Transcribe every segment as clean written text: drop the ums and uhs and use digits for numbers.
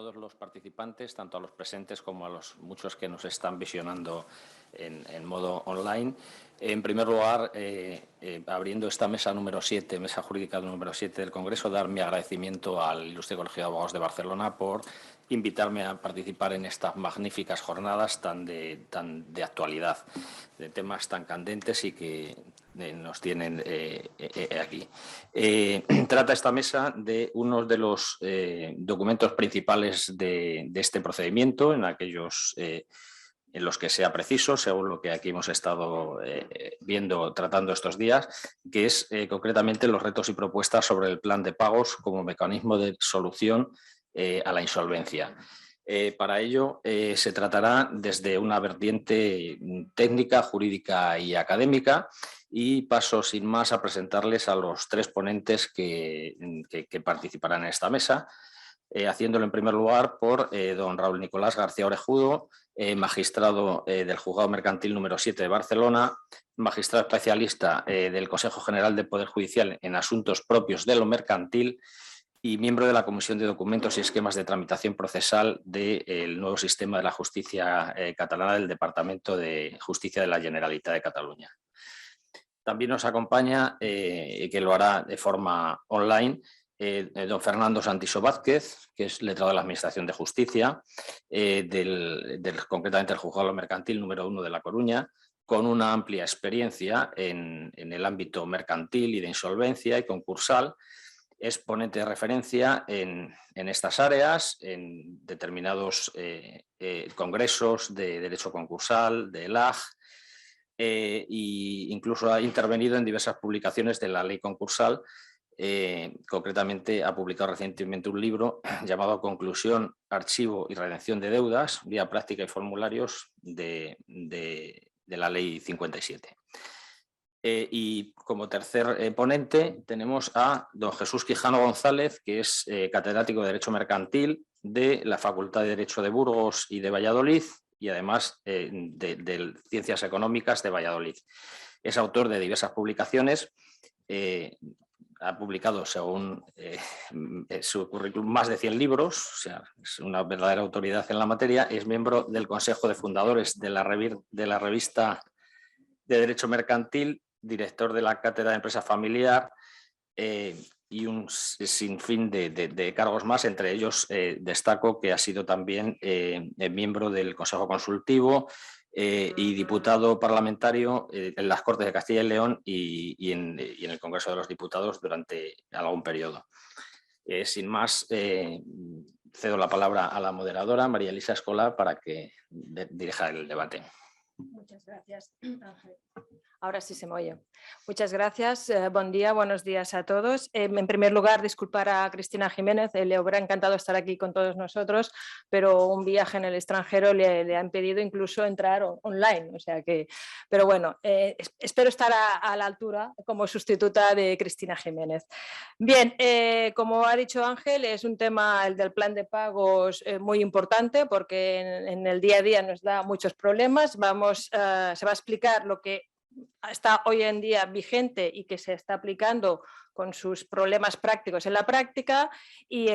todos los participantes, tanto a los presentes como a los muchos que nos están visionando en modo online. En primer lugar, abriendo esta mesa número 7, mesa jurídica número 7 del Congreso, dar mi agradecimiento al Ilustre Colegio de Abogados de Barcelona por invitarme a participar en estas magníficas jornadas tan de actualidad, de temas tan candentes y que nos tienen aquí. Trata esta mesa de uno de los documentos principales de este procedimiento, en aquellos en los que sea preciso, según lo que aquí hemos estado tratando estos días, que es concretamente los retos y propuestas sobre el plan de pagos como mecanismo de solución a la insolvencia. Para ello se tratará desde una vertiente técnica, jurídica y académica, y paso sin más a presentarles a los tres ponentes que participarán en esta mesa, haciéndolo en primer lugar por don Raúl Nicolás García Orejudo, magistrado del Juzgado Mercantil número 7 de Barcelona, magistrado especialista del Consejo General del Poder Judicial en asuntos propios de lo mercantil y miembro de la Comisión de Documentos y Esquemas de Tramitación Procesal del nuevo sistema de la justicia catalana del Departamento de Justicia de la Generalitat de Cataluña. También nos acompaña, que lo hará de forma online, don Fernando Santiso Vázquez, que es letrado de la Administración de Justicia, concretamente el Juzgado Mercantil número 1 de La Coruña, con una amplia experiencia en el ámbito mercantil y de insolvencia y concursal. Es ponente de referencia en estas áreas, en determinados congresos de derecho concursal, de LAG, e incluso ha intervenido en diversas publicaciones de la ley concursal. Concretamente ha publicado recientemente un libro llamado Conclusión, Archivo y Redención de Deudas, Guía Práctica y Formularios de la Ley 57. Y como tercer ponente tenemos a don Jesús Quijano González, que es catedrático de Derecho Mercantil de la Facultad de Derecho de Burgos y de Valladolid, y además de Ciencias Económicas de Valladolid. Es autor de diversas publicaciones. Ha publicado, según su currículum, más de 100 libros, o sea, es una verdadera autoridad en la materia. Es miembro del Consejo de Fundadores de la revista de Derecho Mercantil, director de la Cátedra de Empresa Familiar y un sinfín de cargos más. Entre ellos destaco que ha sido también miembro del Consejo Consultivo y diputado parlamentario en las Cortes de Castilla y León y en el Congreso de los Diputados durante algún periodo. Sin más, cedo la palabra a la moderadora, María Elisa Escolar, para que dirija el debate. Muchas gracias, Ángel. Ahora sí se me oye. Muchas gracias. Buen día, buenos días a todos. En primer lugar, disculpar a Cristina Jiménez. Le hubiera encantado estar aquí con todos nosotros, pero un viaje en el extranjero le ha impedido incluso entrar online. O sea que, pero bueno, espero estar a la altura como sustituta de Cristina Jiménez. Bien, como ha dicho Ángel, es un tema, el del plan de pagos, muy importante, porque en el día a día nos da muchos problemas. Se va a explicar lo que está hoy en día vigente y que se está aplicando con sus problemas prácticos en la práctica, y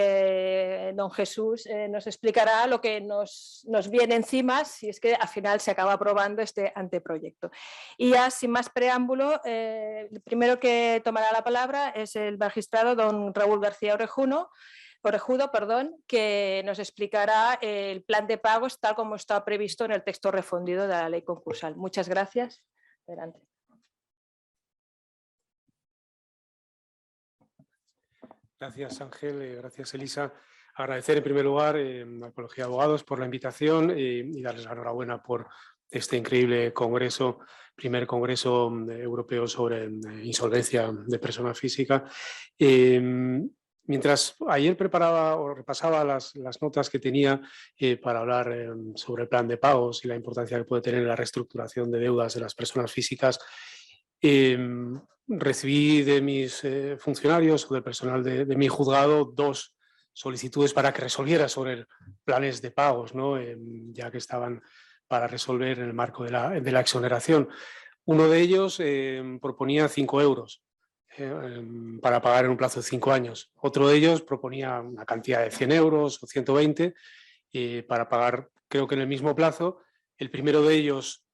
don Jesús nos explicará lo que nos viene encima si es que al final se acaba aprobando este anteproyecto. Y ya sin más preámbulo, el primero que tomará la palabra es el magistrado don Raúl García Orejudo, que nos explicará el plan de pagos tal como está previsto en el texto refundido de la ley concursal. Muchas gracias. Adelante. Gracias, Ángel. Gracias, Elisa. Agradecer en primer lugar al Colegio de Abogados por la invitación y darles la enhorabuena por este increíble congreso, primer congreso europeo sobre insolvencia de persona física. Mientras ayer preparaba o repasaba las notas que tenía para hablar sobre el plan de pagos y la importancia que puede tener la reestructuración de deudas de las personas físicas, recibí de mis funcionarios o del personal de mi juzgado 2 solicitudes para que resolviera sobre planes de pagos, ¿no? Ya que estaban para resolver en el marco de la exoneración. Uno de ellos proponía 5 euros para pagar en un plazo de 5 años. Otro de ellos proponía una cantidad de 100 euros o 120 para pagar, creo que en el mismo plazo. El primero de ellos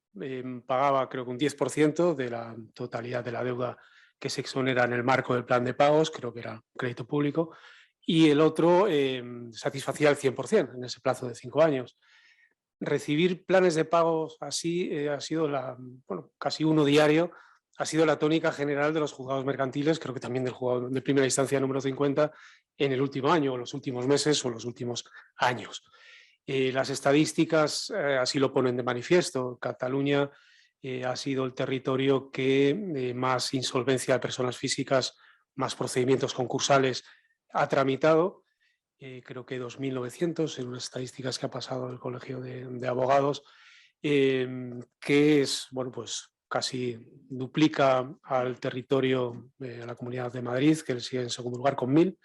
pagaba, creo que un 10% de la totalidad de la deuda que se exonera en el marco del plan de pagos, creo que era crédito público, y el otro satisfacía el 100% en ese plazo de 5 años. Recibir planes de pagos así ha sido casi uno diario, ha sido la tónica general de los juzgados mercantiles, creo que también del juzgado de primera instancia número 50 en el último año, o los últimos meses o los últimos años. Las estadísticas así lo ponen de manifiesto. Cataluña ha sido el territorio que más insolvencia de personas físicas, más procedimientos concursales ha tramitado. Creo que 2.900 en unas estadísticas que ha pasado el Colegio de Abogados, que es, pues casi duplica al territorio de la Comunidad de Madrid, que sigue en segundo lugar con 1.000,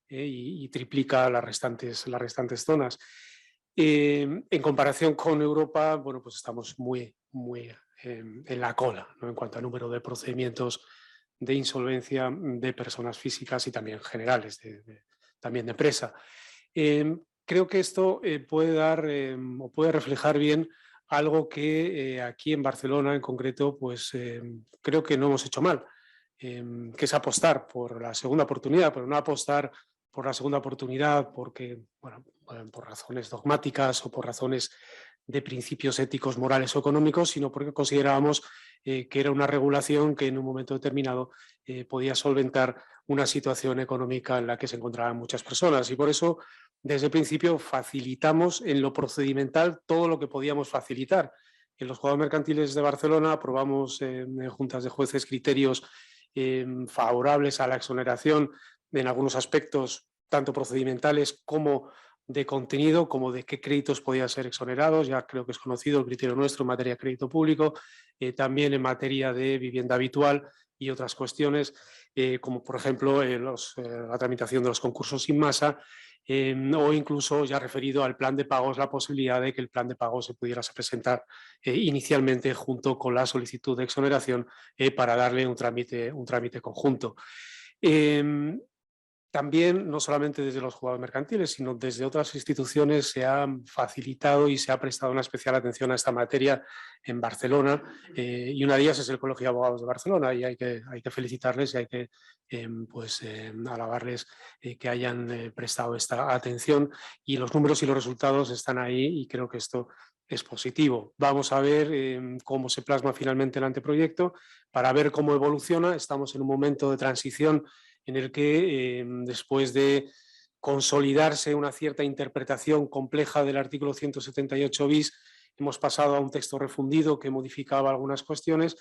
y triplica las restantes zonas. En comparación con Europa, pues estamos muy en la cola, ¿no? En cuanto a número de procedimientos de insolvencia de personas físicas y también generales, también de empresa. Creo que esto puede dar o puede reflejar bien algo que aquí en Barcelona en concreto, pues creo que no hemos hecho mal, que es apostar por la segunda oportunidad, pero no apostar por la segunda oportunidad porque, por razones dogmáticas o por razones de principios éticos, morales o económicos, sino porque considerábamos que era una regulación que en un momento determinado podía solventar una situación económica en la que se encontraban muchas personas. Y por eso, desde el principio, facilitamos en lo procedimental todo lo que podíamos facilitar. En los juzgados mercantiles de Barcelona aprobamos en juntas de jueces criterios favorables a la exoneración en algunos aspectos, tanto procedimentales como de contenido, como de qué créditos podían ser exonerados. Ya creo que es conocido el criterio nuestro en materia de crédito público, también en materia de vivienda habitual y otras cuestiones, como por ejemplo la tramitación de los concursos sin masa, o incluso ya referido al plan de pagos, la posibilidad de que el plan de pagos se pudiera presentar inicialmente junto con la solicitud de exoneración para darle un trámite conjunto. También, no solamente desde los juzgados mercantiles, sino desde otras instituciones se ha facilitado y se ha prestado una especial atención a esta materia en Barcelona, y una de ellas es el Colegio de Abogados de Barcelona, y hay que felicitarles y hay que alabarles que hayan prestado esta atención, y los números y los resultados están ahí y creo que esto es positivo. Vamos a ver cómo se plasma finalmente el anteproyecto para ver cómo evoluciona. Estamos en un momento de transición en el que después de consolidarse una cierta interpretación compleja del artículo 178 bis, hemos pasado a un texto refundido que modificaba algunas cuestiones,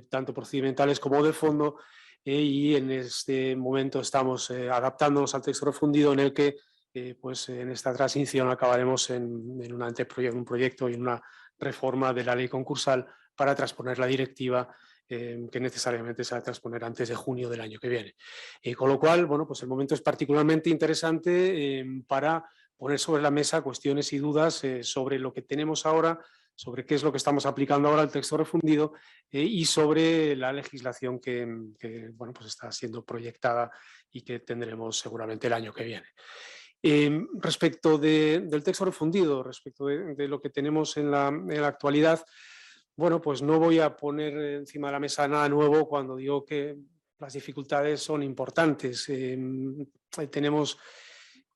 tanto procedimentales como de fondo, y en este momento estamos adaptándonos al texto refundido en el que en esta transición acabaremos en un proyecto y en una reforma de la ley concursal para transponer la directiva que necesariamente se va a transponer antes de junio del año que viene. Con lo cual, el momento es particularmente interesante para poner sobre la mesa cuestiones y dudas sobre lo que tenemos ahora, sobre qué es lo que estamos aplicando ahora al texto refundido y sobre la legislación que está siendo proyectada y que tendremos seguramente el año que viene. Respecto del texto refundido, respecto de lo que tenemos en la actualidad, pues no voy a poner encima de la mesa nada nuevo cuando digo que las dificultades son importantes. Tenemos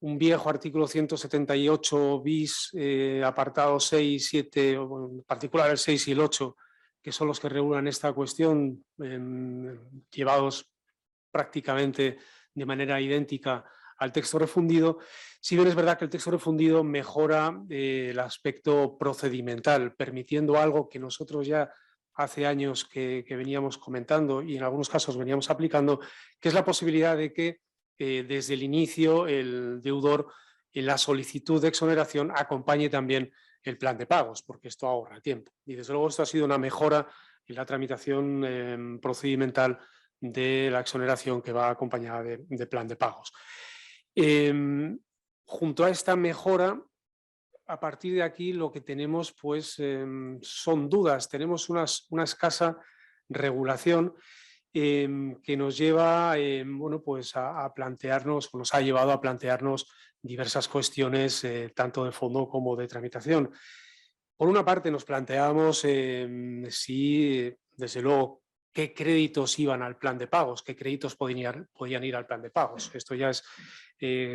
un viejo artículo 178 bis, apartados 6, 7, en particular el 6 y el 8, que son los que regulan esta cuestión, llevados prácticamente de manera idéntica al texto refundido. Si bien es verdad que el texto refundido mejora el aspecto procedimental, permitiendo algo que nosotros ya hace años que veníamos comentando y en algunos casos veníamos aplicando, que es la posibilidad de que desde el inicio el deudor en la solicitud de exoneración acompañe también el plan de pagos, porque esto ahorra tiempo. Y desde luego esto ha sido una mejora en la tramitación procedimental de la exoneración que va acompañada de plan de pagos. Junto a esta mejora, a partir de aquí lo que tenemos son dudas, tenemos una escasa regulación que nos lleva bueno, pues a plantearnos, o nos ha llevado a plantearnos diversas cuestiones, tanto de fondo como de tramitación. Por una parte nos planteamos si, desde luego, qué créditos iban al plan de pagos, qué créditos podían ir al plan de pagos. Esto ya es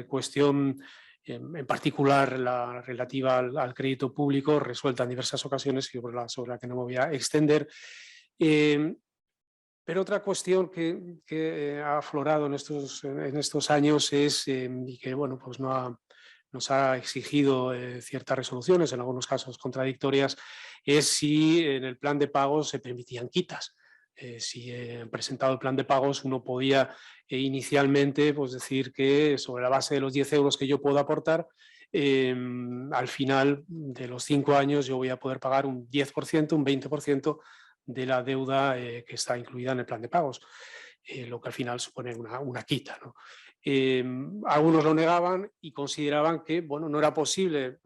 cuestión, en particular la relativa al crédito público, resuelta en diversas ocasiones y sobre la que no me voy a extender. Pero otra cuestión que ha aflorado en estos años es, y que bueno, pues nos ha exigido ciertas resoluciones, en algunos casos contradictorias, es si en el plan de pagos se permitían quitas. Si presentado el plan de pagos uno podía inicialmente pues decir que sobre la base de los 10 euros que yo puedo aportar, al final de los 5 años yo voy a poder pagar un 10%, un 20% de la deuda que está incluida en el plan de pagos, lo que al final supone una quita, ¿no? Algunos lo negaban y consideraban que bueno, no era posible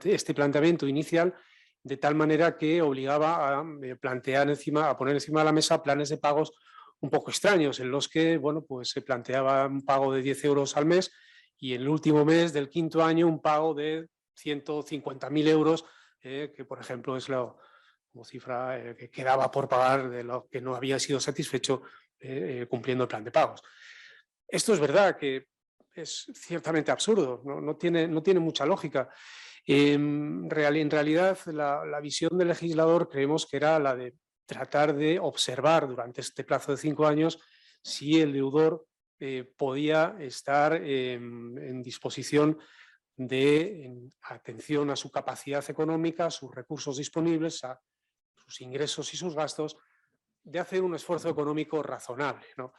este planteamiento inicial, de tal manera que obligaba a poner encima de la mesa planes de pagos un poco extraños, en los que bueno, pues se planteaba un pago de 10 euros al mes y en el último mes del 5.º año un pago de 150.000 euros, que por ejemplo es como cifra que quedaba por pagar de lo que no había sido satisfecho cumpliendo el plan de pagos. Esto es verdad que es ciertamente absurdo, no tiene mucha lógica. En realidad, la visión del legislador creemos que era la de tratar de observar durante este plazo de 5 años si el deudor podía estar en disposición de atención a su capacidad económica, a sus recursos disponibles, a sus ingresos y sus gastos, de hacer un esfuerzo económico razonable, ¿no?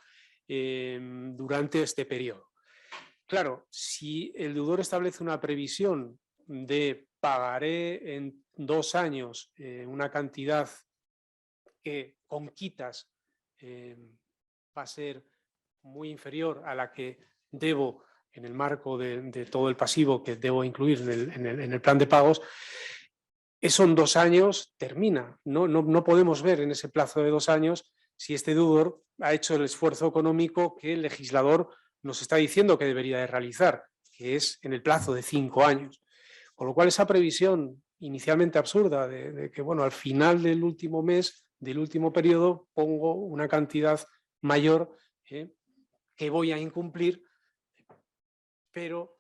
Durante este periodo. Claro, si el deudor establece una previsión de pagaré en 2 años una cantidad que con quitas va a ser muy inferior a la que debo en el marco de todo el pasivo que debo incluir en el plan de pagos, eso en 2 años termina. No podemos ver en ese plazo de 2 años si este deudor ha hecho el esfuerzo económico que el legislador nos está diciendo que debería de realizar, que es en el plazo de 5 años. Con lo cual esa previsión inicialmente absurda de que bueno, al final del último mes, del último periodo, pongo una cantidad mayor que voy a incumplir, pero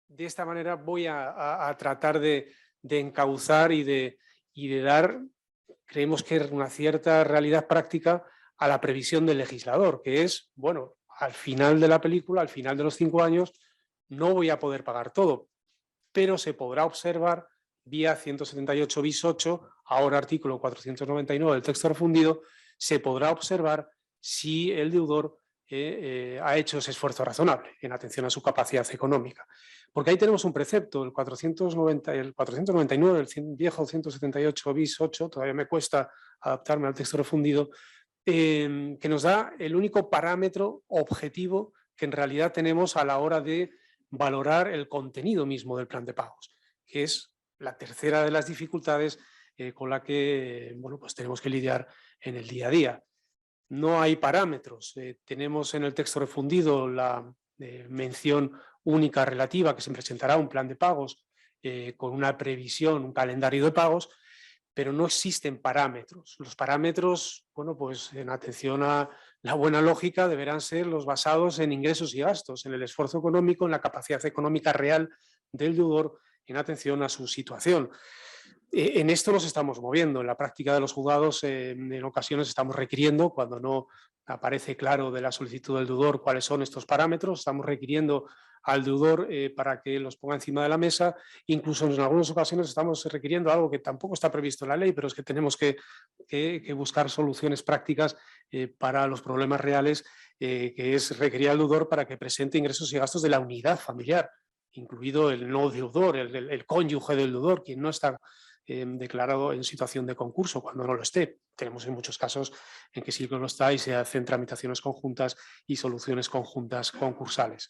de esta manera voy a tratar de encauzar y de dar, creemos que una cierta realidad práctica a la previsión del legislador, que es, bueno, al final de la película, al final de los 5 años, no voy a poder pagar todo, pero se podrá observar vía 178 bis 8, ahora artículo 499 del texto refundido, se podrá observar si el deudor ha hecho ese esfuerzo razonable en atención a su capacidad económica. Porque ahí tenemos un precepto, el 499, el viejo 178 bis 8, todavía me cuesta adaptarme al texto refundido, que nos da el único parámetro objetivo que en realidad tenemos a la hora de valorar el contenido mismo del plan de pagos, que es la tercera de las dificultades con la que bueno, pues tenemos que lidiar en el día a día. No hay parámetros. Tenemos en el texto refundido la mención única relativa que se presentará un plan de pagos con una previsión, un calendario de pagos, pero no existen parámetros. Los parámetros, bueno, pues en atención a la buena lógica, deberán ser los basados en ingresos y gastos, en el esfuerzo económico, en la capacidad económica real del deudor en atención a su situación. En esto nos estamos moviendo. En la práctica de los juzgados, en ocasiones estamos requiriendo, cuando no aparece claro de la solicitud del deudor cuáles son estos parámetros, estamos requiriendo al deudor para que los ponga encima de la mesa. Incluso en algunas ocasiones estamos requiriendo algo que tampoco está previsto en la ley, pero es que tenemos que buscar soluciones prácticas para los problemas reales, que es requerir al deudor para que presente ingresos y gastos de la unidad familiar, incluido el no deudor, el cónyuge del deudor, quien no está declarado en situación de concurso cuando no lo esté. Tenemos en muchos casos en que sí que no está y se hacen tramitaciones conjuntas y soluciones conjuntas concursales.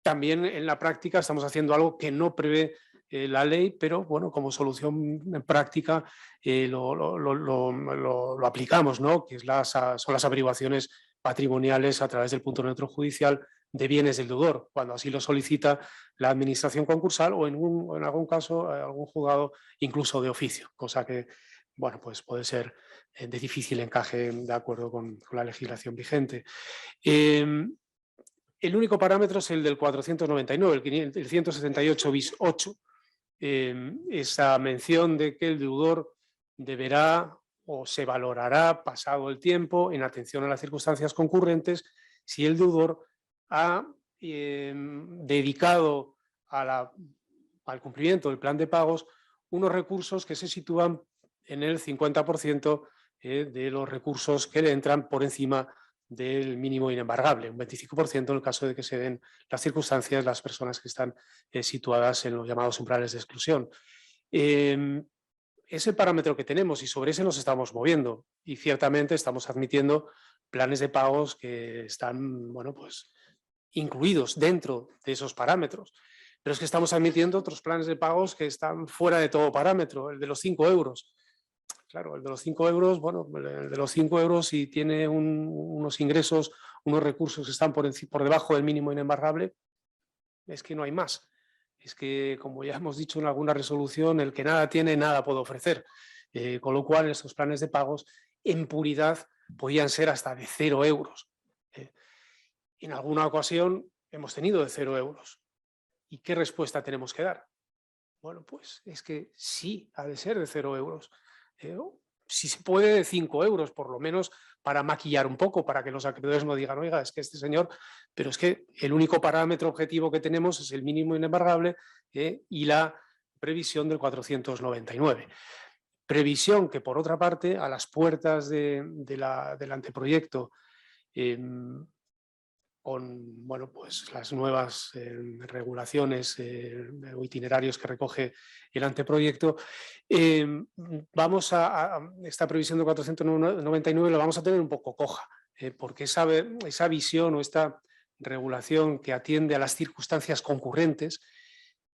También en la práctica estamos haciendo algo que no prevé la ley, pero bueno, como solución en práctica lo aplicamos, ¿no? Que son las averiguaciones patrimoniales a través del punto neutro judicial de bienes del deudor, cuando así lo solicita la administración concursal o en algún caso algún juzgado incluso de oficio, cosa que bueno, pues puede ser de difícil encaje de acuerdo con la legislación vigente. El único parámetro es el del 499, el 178 bis 8, esa mención de que el deudor deberá o se valorará pasado el tiempo en atención a las circunstancias concurrentes si el deudor ha dedicado al cumplimiento del plan de pagos unos recursos que se sitúan en el 50% de los recursos que le entran por encima del mínimo inembargable, un 25% en el caso de que se den las circunstancias, las personas que están situadas en los llamados umbrales de exclusión. Es el parámetro que tenemos y sobre ese nos estamos moviendo y ciertamente estamos admitiendo planes de pagos que están, bueno, pues incluidos dentro de esos parámetros. Pero es que estamos admitiendo otros planes de pagos que están fuera de todo parámetro, el de los 5 euros. Claro, el de los 5 euros, bueno, el de los 5 euros si tiene unos ingresos, unos recursos que están por debajo del mínimo inembargable, es que no hay más. Es que, como ya hemos dicho en alguna resolución, el que nada tiene, nada puede ofrecer. Con lo cual, estos planes de pagos, en puridad, podían ser hasta de 0 euros. En alguna ocasión hemos tenido de 0 euros. ¿Y qué respuesta tenemos que dar? Bueno, pues es que sí, ha de ser de 0 euros. Si se puede de 5 euros, por lo menos para maquillar un poco, para que los acreedores no digan, oiga, es que este señor, pero es que el único parámetro objetivo que tenemos es el mínimo inembargable y la previsión del 499. Previsión que, por otra parte, a las puertas del anteproyecto, con bueno, pues las nuevas regulaciones o itinerarios que recoge el anteproyecto, vamos esta previsión de 499 la vamos a tener un poco coja, porque esa visión o esta regulación que atiende a las circunstancias concurrentes,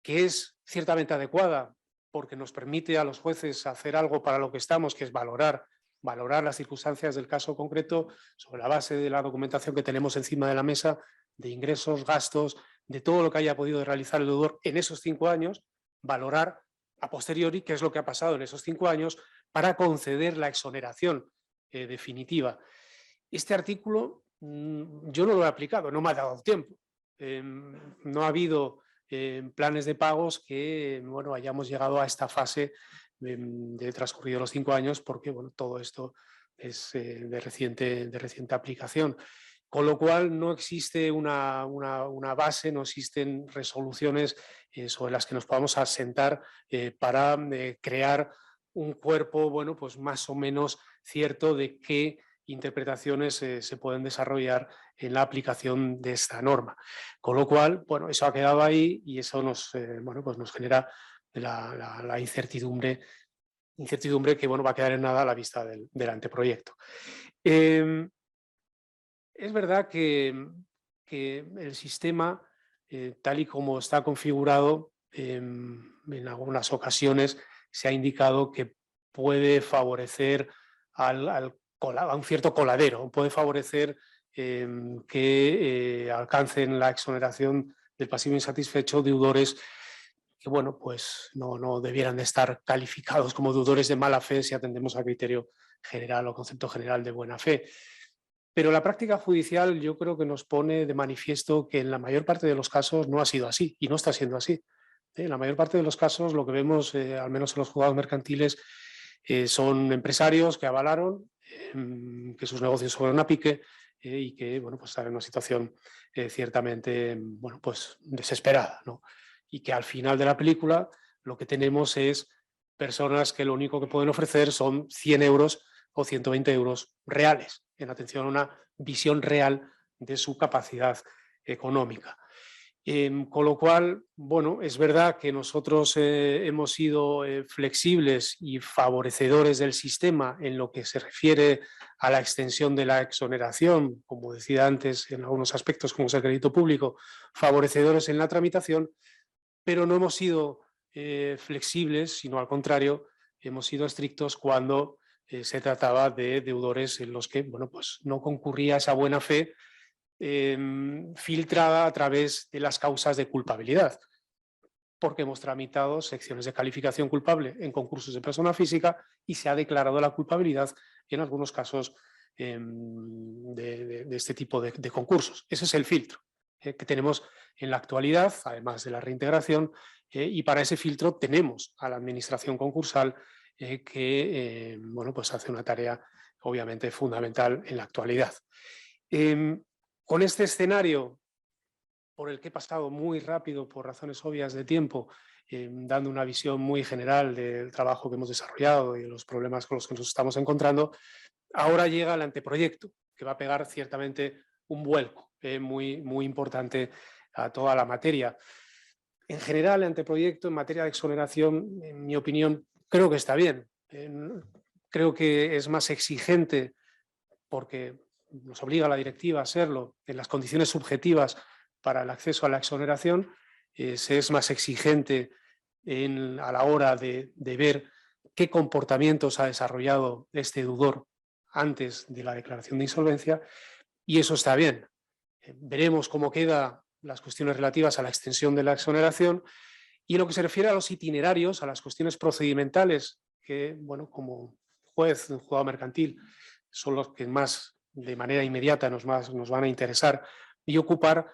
que es ciertamente adecuada porque nos permite a los jueces hacer algo para lo que estamos, que es valorar las circunstancias del caso concreto sobre la base de la documentación que tenemos encima de la mesa, de ingresos, gastos, de todo lo que haya podido realizar el deudor en esos 5 años, valorar a posteriori qué es lo que ha pasado en esos 5 años para conceder la exoneración definitiva. Este artículo yo no lo he aplicado, no me ha dado tiempo. No ha habido planes de pagos que bueno, hayamos llegado a esta fase de transcurrido los 5 años, porque bueno, todo esto es de reciente aplicación. Con lo cual no existe una base, no existen resoluciones sobre las que nos podamos asentar para crear un cuerpo bueno, pues más o menos cierto de qué interpretaciones se pueden desarrollar en la aplicación de esta norma. Con lo cual, bueno, eso ha quedado ahí y eso bueno, pues nos genera la incertidumbre que bueno, va a quedar en nada a la vista del anteproyecto. Es verdad que el sistema, tal y como está configurado, en algunas ocasiones se ha indicado que puede favorecer a un cierto coladero, puede favorecer que alcancen la exoneración del pasivo insatisfecho deudores que bueno, pues no debieran de estar calificados como deudores de mala fe si atendemos al criterio general o concepto general de buena fe. Pero la práctica judicial yo creo que nos pone de manifiesto que en la mayor parte de los casos no ha sido así y no está siendo así. En la mayor parte de los casos lo que vemos, al menos en los juzgados mercantiles, son empresarios que avalaron que sus negocios fueron a pique y que bueno, pues están en una situación ciertamente bueno, pues desesperada, ¿no? Y que al final de la película lo que tenemos es personas que lo único que pueden ofrecer son 100 euros o 120 euros reales, en atención a una visión real de su capacidad económica. Con lo cual, bueno, es verdad que nosotros hemos sido flexibles y favorecedores del sistema en lo que se refiere a la extensión de la exoneración, como decía antes, en algunos aspectos como es el crédito público, favorecedores en la tramitación, pero no hemos sido flexibles, sino al contrario, hemos sido estrictos cuando se trataba de deudores en los que, bueno, pues no concurría esa buena fe filtrada a través de las causas de culpabilidad, porque hemos tramitado secciones de calificación culpable en concursos de persona física y se ha declarado la culpabilidad en algunos casos de este tipo de concursos. Ese es el filtro que tenemos en la actualidad, además de la reintegración, y para ese filtro tenemos a la administración concursal que bueno, pues hace una tarea obviamente fundamental en la actualidad. Con este escenario, por el que he pasado muy rápido por razones obvias de tiempo, dando una visión muy general del trabajo que hemos desarrollado y de los problemas con los que nos estamos encontrando, ahora llega el anteproyecto, que va a pegar ciertamente un vuelco muy importante a toda la materia. En general, el anteproyecto en materia de exoneración, en mi opinión, creo que está bien. Creo que es más exigente porque nos obliga la directiva a hacerlo en las condiciones subjetivas para el acceso a la exoneración, se es más exigente a la hora de ver qué comportamientos ha desarrollado este deudor antes de la declaración de insolvencia, y eso está bien. Veremos cómo quedan las cuestiones relativas a la extensión de la exoneración, y en lo que se refiere a los itinerarios, a las cuestiones procedimentales, que, bueno, como juez, un juzgado mercantil, son los que más de manera inmediata nos van a interesar y ocupar.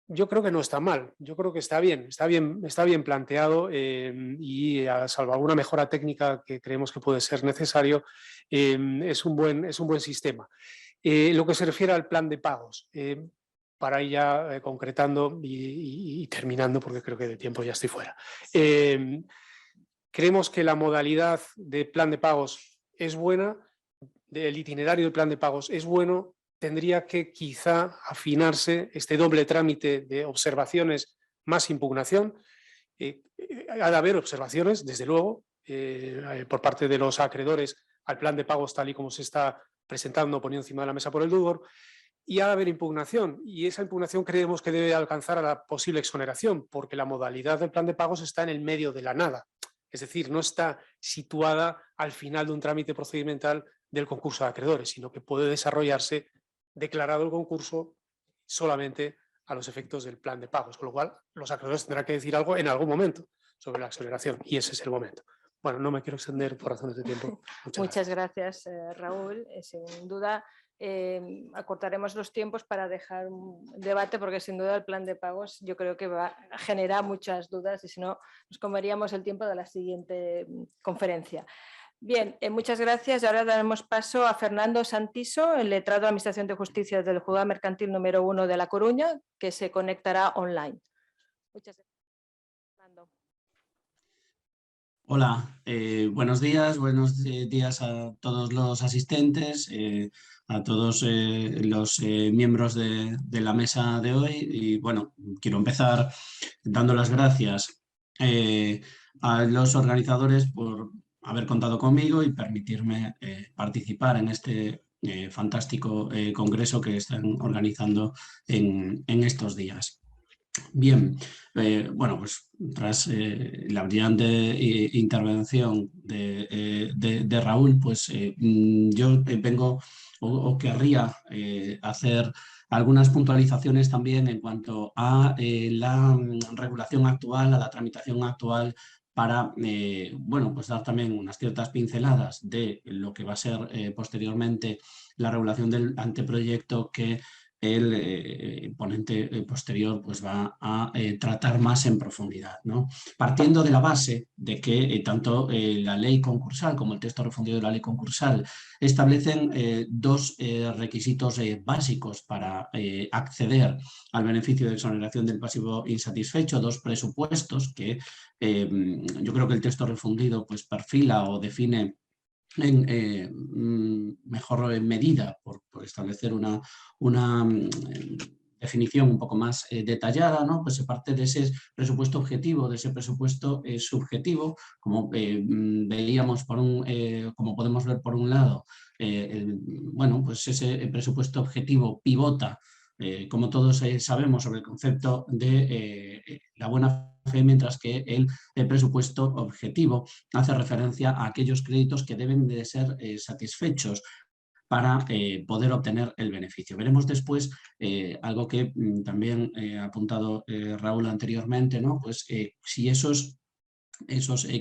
Yo creo que no está mal, yo creo que está bien planteado, y salvo alguna mejora técnica que creemos que puede ser necesario, es un buen sistema. Lo que se refiere al plan de pagos, para ir ya concretando y terminando, porque creo que de tiempo ya estoy fuera. Creemos que la modalidad de plan de pagos es buena, el itinerario del plan de pagos es bueno. Tendría que quizá afinarse este doble trámite de observaciones más impugnación. Ha de haber observaciones, desde luego, por parte de los acreedores al plan de pagos tal y como se está presentando, poniendo encima de la mesa por el deudor, y ha de haber impugnación, y esa impugnación creemos que debe alcanzar a la posible exoneración, porque la modalidad del plan de pagos está en el medio de la nada, es decir, no está situada al final de un trámite procedimental del concurso de acreedores, sino que puede desarrollarse declarado el concurso solamente a los efectos del plan de pagos, con lo cual los acreedores tendrán que decir algo en algún momento sobre la exoneración, y ese es el momento. Bueno, no me quiero extender por razones de tiempo. Muchas gracias, Raúl. Sin duda acortaremos los tiempos para dejar un debate, porque sin duda el plan de pagos yo creo que va a generar muchas dudas y si no nos comeríamos el tiempo de la siguiente conferencia. Bien, muchas gracias. Ahora daremos paso a Fernando Santiso, el letrado de Administración de Justicia del Juzgado Mercantil número 1 de La Coruña, que se conectará online. Muchas gracias, Fernando. Hola, buenos días a todos los asistentes, a todos los miembros de la mesa de hoy. Y bueno, quiero empezar dando las gracias a los organizadores por haber contado conmigo y permitirme participar en este fantástico congreso que están organizando en estos días. Bien, bueno, pues tras la brillante intervención de Raúl, pues yo vengo o querría hacer algunas puntualizaciones también en cuanto a la regulación actual, a la tramitación actual, para bueno, pues dar también unas ciertas pinceladas de lo que va a ser posteriormente la regulación del anteproyecto que el ponente posterior pues va a tratar más en profundidad, ¿no? Partiendo de la base de que tanto la ley concursal como el texto refundido de la ley concursal establecen dos requisitos básicos para acceder al beneficio de exoneración del pasivo insatisfecho, dos presupuestos que yo creo que el texto refundido pues perfila o define en mejor medida por establecer una definición un poco más detallada, ¿no? Pues se parte de ese presupuesto objetivo, de ese presupuesto subjetivo, como veíamos como podemos ver por un lado, bueno, pues ese presupuesto objetivo pivota como todos sabemos, sobre el concepto de la buena fe, mientras que el presupuesto objetivo hace referencia a aquellos créditos que deben de ser satisfechos para poder obtener el beneficio. Veremos después algo que también ha apuntado Raúl anteriormente, ¿no? Pues si esos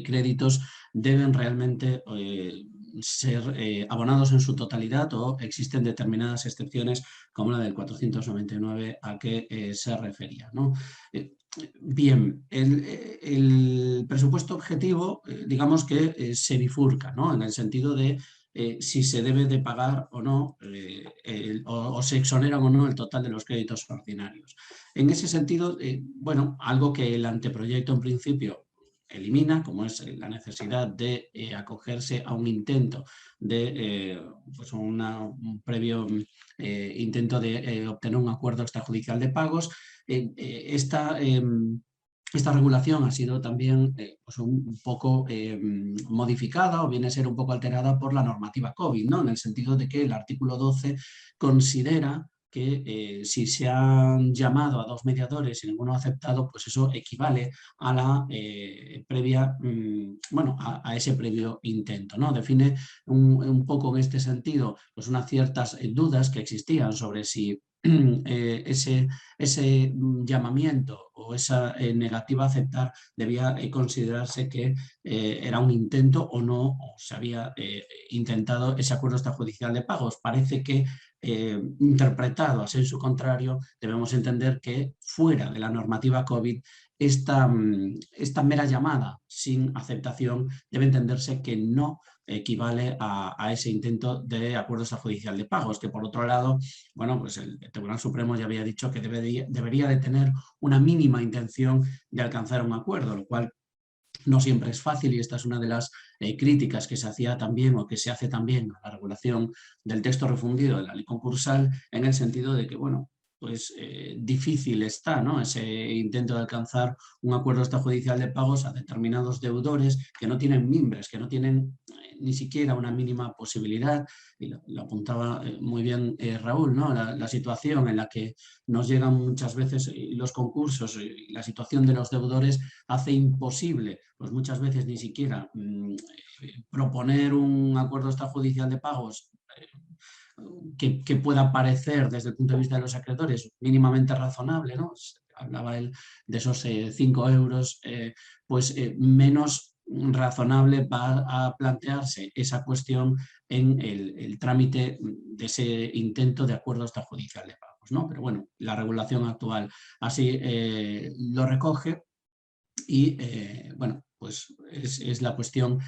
créditos deben realmente ser abonados en su totalidad o existen determinadas excepciones como la del 499 a que se refería, ¿no? Bien, el presupuesto objetivo, digamos que se bifurca, ¿no? En el sentido de si se debe de pagar o no, o se exoneran o no el total de los créditos ordinarios. En ese sentido, bueno, algo que el anteproyecto en principio elimina, como es la necesidad de acogerse a un intento de pues un previo intento de obtener un acuerdo extrajudicial de pagos. Esta regulación ha sido también pues un poco modificada o viene a ser un poco alterada por la normativa COVID, ¿no? En el sentido de que el artículo 12 considera que si se han llamado a 2 mediadores y ninguno ha aceptado, pues eso equivale a la previa, bueno, a ese previo intento, ¿no? Define un poco en este sentido pues unas ciertas dudas que existían sobre si ese llamamiento o esa negativa a aceptar debía considerarse que era un intento o no, o se había intentado ese acuerdo extrajudicial de pagos. Parece que interpretado a sensu contrario, debemos entender que fuera de la normativa COVID, esta mera llamada sin aceptación debe entenderse que no equivale a ese intento de acuerdo extrajudicial de pagos, que por otro lado, bueno, pues el Tribunal Supremo ya había dicho que debería de tener una mínima intención de alcanzar un acuerdo, lo cual no siempre es fácil, y esta es una de las críticas que se hacía también o que se hace también a la regulación del texto refundido de la ley concursal, en el sentido de que, bueno, pues difícil está, ¿no?, ese intento de alcanzar un acuerdo extrajudicial de pagos a determinados deudores que no tienen mimbres, que no tienen ni siquiera una mínima posibilidad, y lo apuntaba muy bien Raúl, ¿no?, la situación en la que nos llegan muchas veces los concursos y la situación de los deudores hace imposible, pues muchas veces ni siquiera proponer un acuerdo extrajudicial de pagos que pueda parecer desde el punto de vista de los acreedores mínimamente razonable, ¿no? Hablaba él de esos 5 euros, pues menos razonable va a plantearse esa cuestión en el trámite de ese intento de acuerdo extrajudicial de pagos, ¿no? Pero bueno, la regulación actual así lo recoge. Y bueno, pues es la cuestión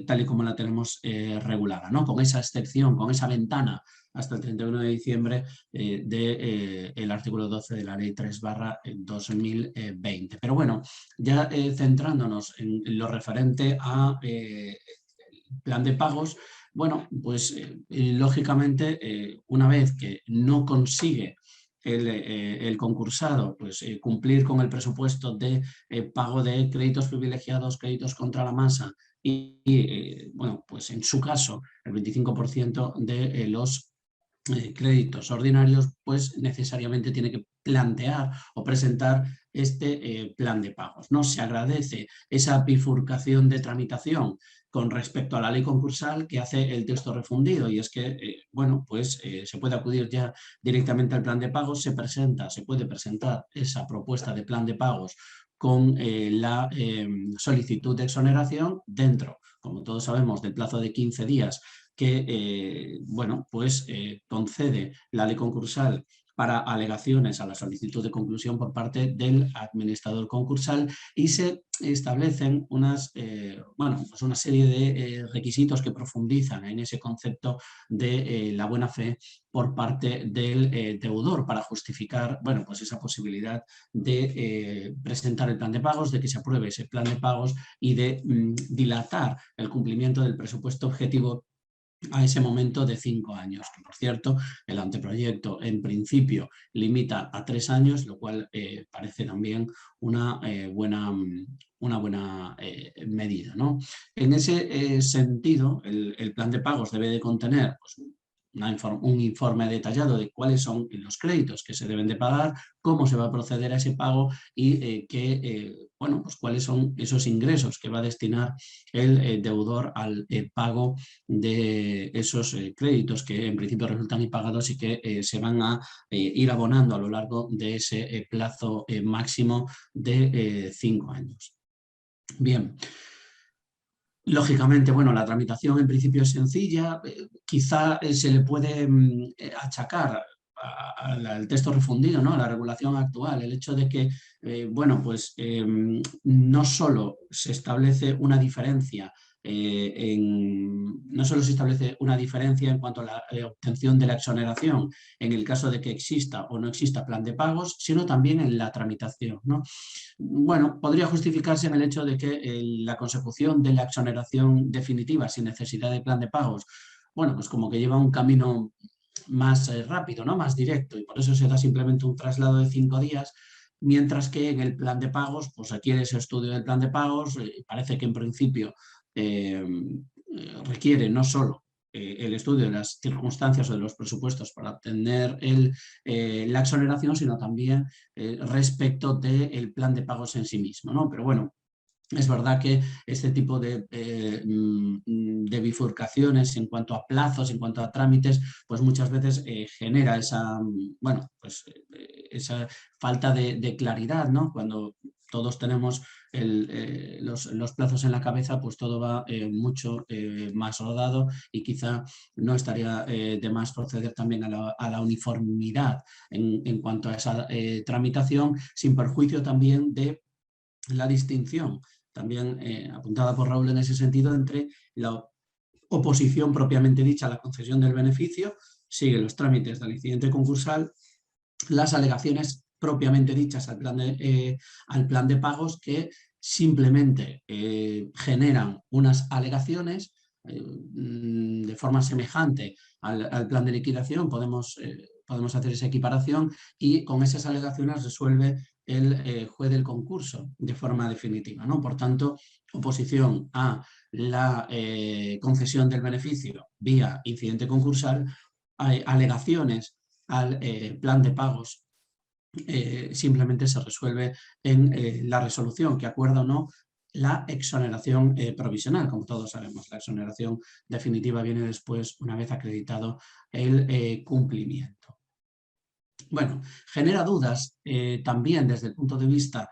tal y como la tenemos regulada, ¿no? Con esa excepción, con esa ventana hasta el 31 de diciembre del artículo 12 de la ley 3/2020. Pero bueno, ya centrándonos en lo referente a plan de pagos, bueno, pues lógicamente una vez que no consigue el concursado pues, cumplir con el presupuesto de pago de créditos privilegiados, créditos contra la masa y bueno, pues en su caso el 25% de los créditos ordinarios, pues necesariamente tiene que plantear o presentar este plan de pagos, ¿no? Se agradece esa bifurcación de tramitación con respecto a la ley concursal que hace el texto refundido, y es que, bueno, pues se puede acudir ya directamente al plan de pagos, se puede presentar esa propuesta de plan de pagos con la solicitud de exoneración dentro, como todos sabemos, del plazo de 15 días que bueno, pues concede la ley concursal para alegaciones a la solicitud de conclusión por parte del administrador concursal, y se establecen bueno, pues una serie de requisitos que profundizan en ese concepto de la buena fe por parte del deudor para justificar, bueno, pues esa posibilidad de presentar el plan de pagos, de que se apruebe ese plan de pagos y de dilatar el cumplimiento del presupuesto objetivo a ese momento de 5 años, que por cierto el anteproyecto en principio limita a 3 años, lo cual parece también una buena medida, ¿no? En ese sentido, el plan de pagos debe de contener pues, un informe detallado de cuáles son los créditos que se deben de pagar, cómo se va a proceder a ese pago y bueno, pues cuáles son esos ingresos que va a destinar el deudor al pago de esos créditos que en principio resultan impagados y que se van a ir abonando a lo largo de ese plazo máximo de 5 años. Bien. Lógicamente, bueno, la tramitación en principio es sencilla, quizá se le puede achacar al texto refundido, ¿no? A la regulación actual, el hecho de que, bueno, pues no solo se establece una diferencia no solo se establece una diferencia en cuanto a la obtención de la exoneración en el caso de que exista o no exista plan de pagos, sino también en la tramitación, ¿no? Bueno, podría justificarse en el hecho de que la consecución de la exoneración definitiva sin necesidad de plan de pagos, bueno, pues como que lleva un camino más rápido, ¿no? Más directo, y por eso se da simplemente un traslado de 5 días, mientras que en el plan de pagos, pues requiere ese estudio del plan de pagos, parece que en principio requiere no solo el estudio de las circunstancias o de los presupuestos para obtener la exoneración, sino también respecto del plan de pagos en sí mismo, ¿no? Pero bueno, es verdad que este tipo de bifurcaciones en cuanto a plazos, en cuanto a trámites, pues muchas veces genera esa, bueno, pues, esa falta de claridad, ¿no? Cuando todos tenemos los plazos en la cabeza, pues todo va mucho más rodado y quizá no estaría de más proceder también a la uniformidad en cuanto a esa tramitación, sin perjuicio también de la distinción, también apuntada por Raúl en ese sentido, entre la oposición propiamente dicha a la concesión del beneficio, sigue los trámites del incidente concursal, las alegaciones propiamente dichas al plan de pagos, que simplemente generan unas alegaciones de forma semejante al plan de liquidación, podemos hacer esa equiparación y con esas alegaciones resuelve el juez del concurso de forma definitiva, ¿no? Por tanto, oposición a la concesión del beneficio vía incidente concursal, alegaciones al plan de pagos simplemente se resuelve en la resolución que acuerda o no la exoneración provisional. Como todos sabemos, la exoneración definitiva viene después, una vez acreditado el cumplimiento. Bueno, genera dudas también desde el punto de vista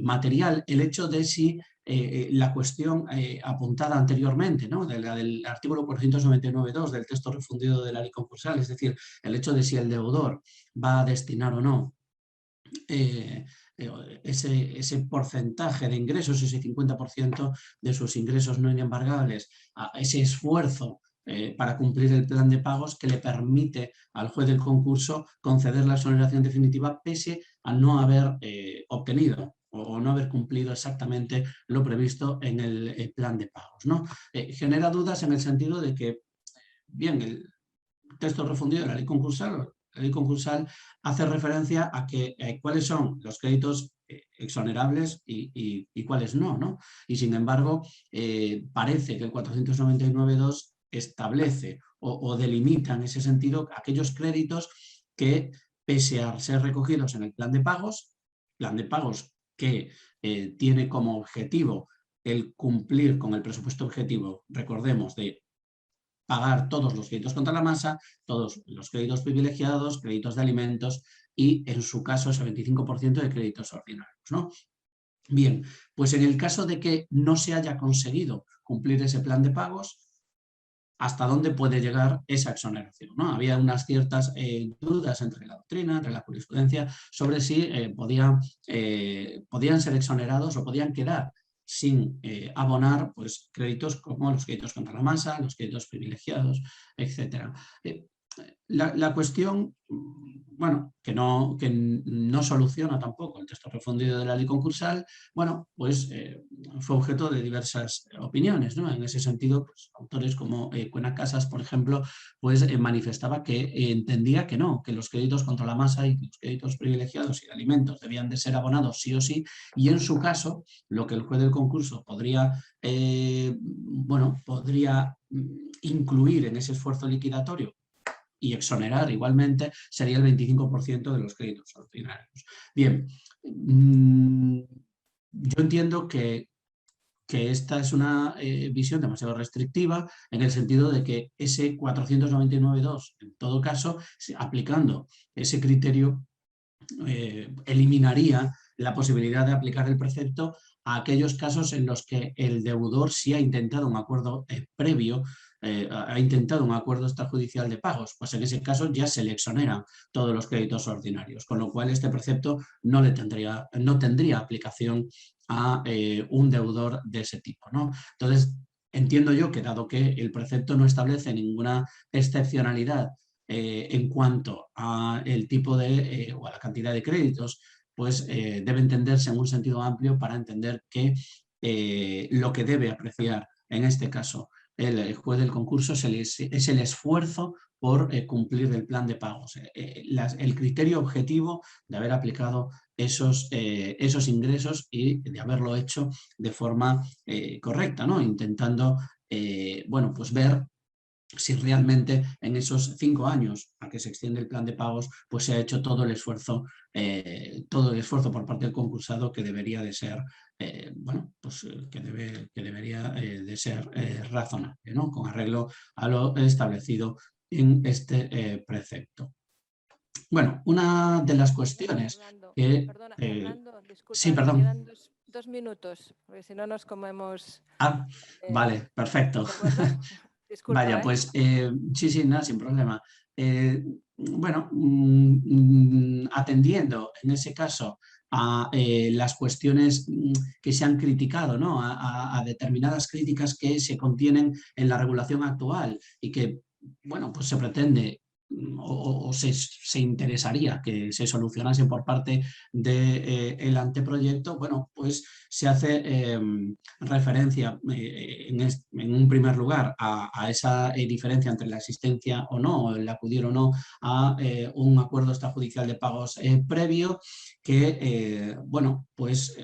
material el hecho de si la cuestión apuntada anteriormente, ¿no? del artículo 499.2 del texto refundido de la ley concursal, es decir, el hecho de si el deudor va a destinar o no ese porcentaje de ingresos, ese 50% de sus ingresos no inembargables, a ese esfuerzo para cumplir el plan de pagos que le permite al juez del concurso conceder la exoneración definitiva pese a no haber obtenido o no haber cumplido exactamente lo previsto en el plan de pagos, ¿no? Genera dudas en el sentido de que, bien, el texto refundido de la ley concursal hace referencia a que cuáles son los créditos exonerables y cuáles no, ¿no? Y sin embargo, parece que el 499.2 establece o delimita en ese sentido aquellos créditos que, pese a ser recogidos en el plan de pagos que tiene como objetivo el cumplir con el presupuesto objetivo, recordemos, de pagar todos los créditos contra la masa, todos los créditos privilegiados, créditos de alimentos y, en su caso, ese 25% de créditos ordinarios, ¿no? Bien, pues en el caso de que no se haya conseguido cumplir ese plan de pagos, ¿hasta dónde puede llegar esa exoneración, ¿no? Había unas ciertas dudas entre la doctrina, entre la jurisprudencia, sobre si podían ser exonerados o podían quedar sin abonar, pues, créditos como los créditos contra la masa, los créditos privilegiados, etc. La cuestión, bueno, que no soluciona tampoco el texto refundido de la ley concursal, bueno, pues fue objeto de diversas opiniones, ¿no? En ese sentido, pues, autores como Cuena Casas, por ejemplo, pues manifestaba que entendía que no, que los créditos contra la masa y los créditos privilegiados y de alimentos debían de ser abonados sí o sí, y en su caso, lo que el juez del concurso podría incluir en ese esfuerzo liquidatorio y exonerar igualmente sería el 25% de los créditos ordinarios. Bien, yo entiendo que esta es una visión demasiado restrictiva en el sentido de que ese 499.2, en todo caso, aplicando ese criterio, eliminaría la posibilidad de aplicar el precepto a aquellos casos en los que el deudor sí ha intentado un acuerdo previo, ha intentado un acuerdo extrajudicial de pagos, pues en ese caso ya se le exoneran todos los créditos ordinarios, con lo cual este precepto no tendría aplicación a un deudor de ese tipo, ¿no? Entonces, entiendo yo que dado que el precepto no establece ninguna excepcionalidad en cuanto al tipo de o a la cantidad de créditos, pues debe entenderse en un sentido amplio para entender que lo que debe apreciar en este caso el juez del concurso es el esfuerzo por cumplir el plan de pagos, el criterio objetivo de haber aplicado esos ingresos y de haberlo hecho de forma correcta, ¿no? Intentando bueno, pues ver si realmente en esos 5 años a que se extiende el plan de pagos, pues se ha hecho todo el esfuerzo por parte del concursado que debería de ser, bueno, pues que debería de ser razonable, ¿no? Con arreglo a lo establecido en este precepto. Bueno, una de las cuestiones que... Perdona, Fernando, disculpa, sí, me perdón. quedan dos minutos, porque si no nos comemos... Vale, perfecto. ¿De acuerdo? Disculpa, Vaya, pues sí, nada, sin problema. Bueno, atendiendo en ese caso a las cuestiones que se han criticado, ¿no? A determinadas críticas que se contienen en la regulación actual y que, bueno, pues se pretende o se interesaría que se solucionase por parte del anteproyecto, bueno, pues se hace referencia en un primer lugar a esa diferencia entre la existencia o no, o el acudir o no a un acuerdo extrajudicial de pagos previo, que, bueno, pues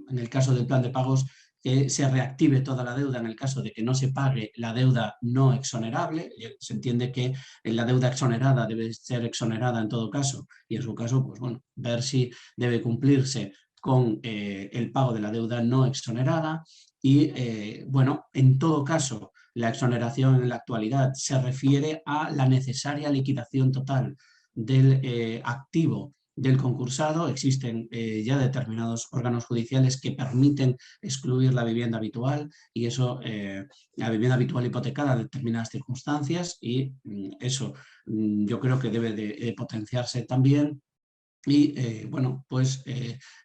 en el caso del plan de pagos, que se reactive toda la deuda en el caso de que no se pague la deuda no exonerable. Se entiende que la deuda exonerada debe ser exonerada en todo caso y en su caso, pues bueno, ver si debe cumplirse con el pago de la deuda no exonerada y, bueno, en todo caso, la exoneración en la actualidad se refiere a la necesaria liquidación total del activo del concursado. Existen ya determinados órganos judiciales que permiten excluir la vivienda habitual y eso, la vivienda habitual hipotecada en determinadas circunstancias y eso yo creo que debe de potenciarse también. Y bueno, pues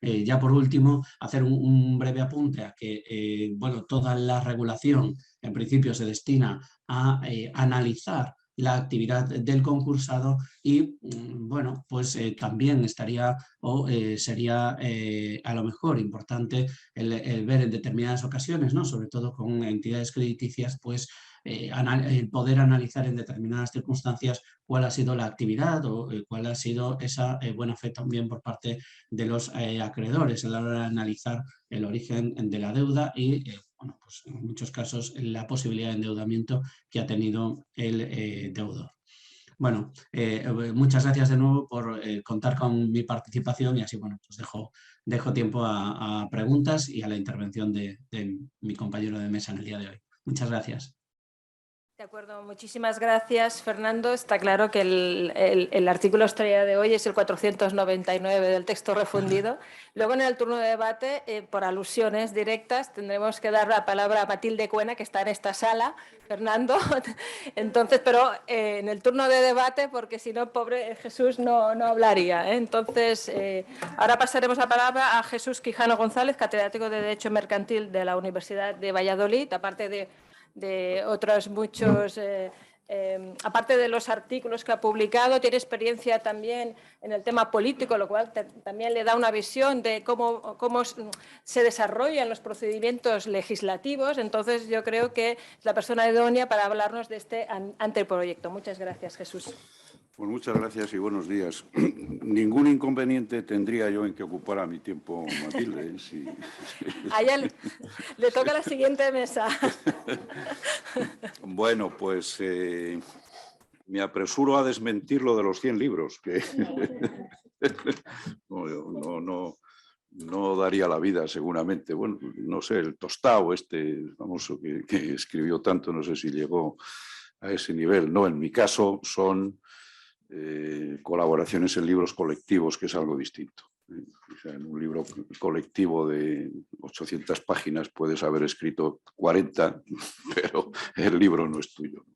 ya por último, hacer un breve apunte a que bueno, toda la regulación en principio se destina a analizar la actividad del concursado y bueno, pues también estaría o sería a lo mejor importante el ver en determinadas ocasiones, ¿no? Sobre todo con entidades crediticias, pues el poder analizar en determinadas circunstancias cuál ha sido la actividad o cuál ha sido esa buena fe también por parte de los acreedores a la hora de analizar el origen de la deuda y bueno, pues en muchos casos la posibilidad de endeudamiento que ha tenido el deudor. Bueno, muchas gracias de nuevo por contar con mi participación y así, bueno, pues dejo tiempo a preguntas y a la intervención de mi compañero de mesa en el día de hoy. Muchas gracias. De acuerdo, muchísimas gracias, Fernando. Está claro que el artículo estrella de hoy es el 499 del texto refundido. Luego, en el turno de debate, por alusiones directas, tendremos que dar la palabra a Matilde Cuena, que está en esta sala, Fernando. Entonces, pero en el turno de debate, porque si no, pobre Jesús no hablaría. Entonces, ahora pasaremos la palabra a Jesús Quijano González, catedrático de Derecho Mercantil de la Universidad de Valladolid, aparte de otros muchos, aparte de los artículos que ha publicado, tiene experiencia también en el tema político, lo cual también le da una visión de cómo se desarrollan los procedimientos legislativos. Entonces, yo creo que es la persona idónea para hablarnos de este anteproyecto. Muchas gracias, Jesús. Pues muchas gracias y buenos días. Ningún inconveniente tendría yo en que ocupara mi tiempo Matilde. Sí. A ella le toca la siguiente mesa. Bueno, pues Me apresuro a desmentir lo de los 100 libros, que no daría la vida seguramente. Bueno, no sé, el Tostao este famoso que escribió tanto, no sé si llegó a ese nivel. No, en mi caso son colaboraciones en libros colectivos, que es algo distinto. O sea, en un libro colectivo de 800 páginas puedes haber escrito 40, pero el libro no es tuyo.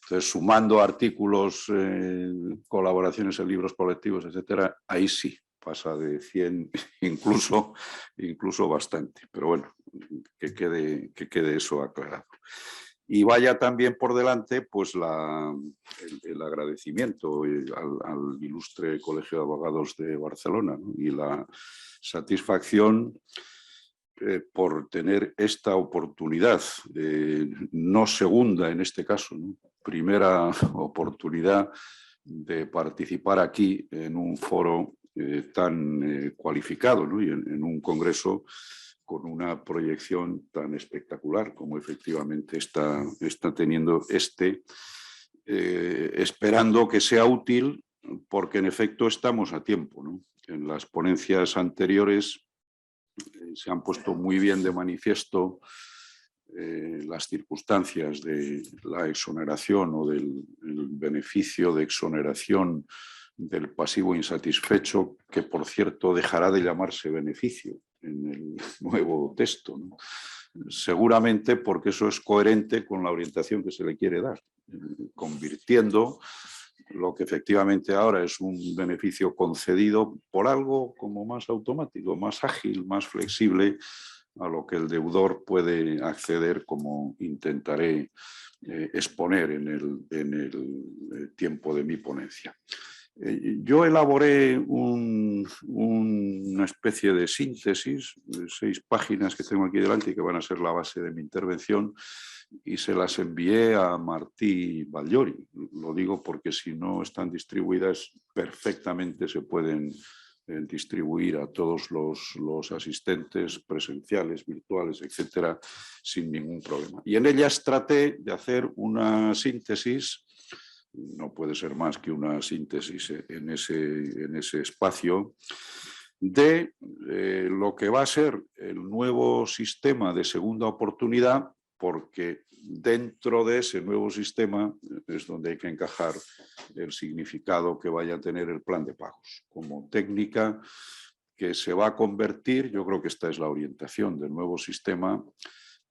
Entonces, sumando artículos, colaboraciones en libros colectivos, etcétera, ahí sí pasa de 100, incluso bastante. Pero bueno, que quede eso aclarado. Y vaya también por delante pues el agradecimiento al ilustre Colegio de Abogados de Barcelona, ¿no? Y la satisfacción por tener esta oportunidad, no segunda en este caso, ¿no? Primera oportunidad de participar aquí en un foro tan cualificado, ¿no? Y en un congreso con una proyección tan espectacular como efectivamente está teniendo esperando que sea útil, porque en efecto estamos a tiempo, ¿no? En las ponencias anteriores se han puesto muy bien de manifiesto las circunstancias de la exoneración o del beneficio de exoneración del pasivo insatisfecho, que por cierto dejará de llamarse beneficio en el nuevo texto, ¿no? Seguramente porque eso es coherente con la orientación que se le quiere dar, convirtiendo lo que efectivamente ahora es un beneficio concedido por algo como más automático, más ágil, más flexible, a lo que el deudor puede acceder, como intentaré exponer en el tiempo de mi ponencia. Yo elaboré una especie de síntesis de 6 páginas que tengo aquí delante y que van a ser la base de mi intervención, y se las envié a Martí Batllori. Lo digo porque si no están distribuidas, perfectamente se pueden distribuir a todos los asistentes presenciales, virtuales, etcétera, sin ningún problema. Y en ellas traté de hacer una síntesis, no puede ser más que una síntesis en ese espacio, de lo que va a ser el nuevo sistema de segunda oportunidad, porque dentro de ese nuevo sistema es donde hay que encajar el significado que vaya a tener el plan de pagos como técnica que se va a convertir, yo creo que esta es la orientación del nuevo sistema,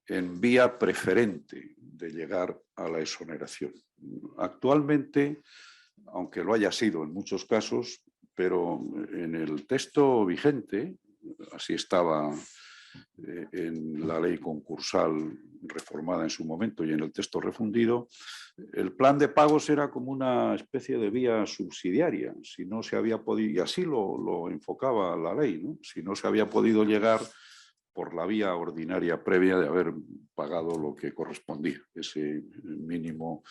en vía preferente de llegar a la exoneración. Actualmente, aunque lo haya sido en muchos casos, pero en el texto vigente, así estaba en la ley concursal reformada en su momento y en el texto refundido, el plan de pagos era como una especie de vía subsidiaria, si no se había podido, y así lo enfocaba la ley, ¿no? Si no se había podido llegar por la vía ordinaria previa de haber pagado lo que correspondía, ese mínimo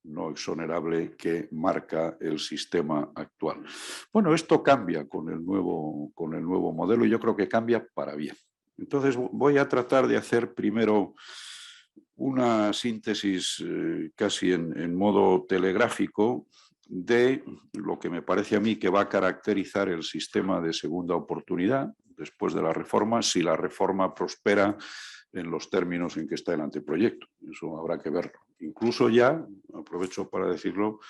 no exonerable que marca el sistema actual. Bueno, esto cambia con el nuevo modelo y yo creo que cambia para bien. Entonces voy a tratar de hacer primero una síntesis casi en modo telegráfico de lo que me parece a mí que va a caracterizar el sistema de segunda oportunidad después de la reforma, si la reforma prospera en los términos en que está el anteproyecto. Eso habrá que verlo. Incluso ya, aprovecho para decirlo,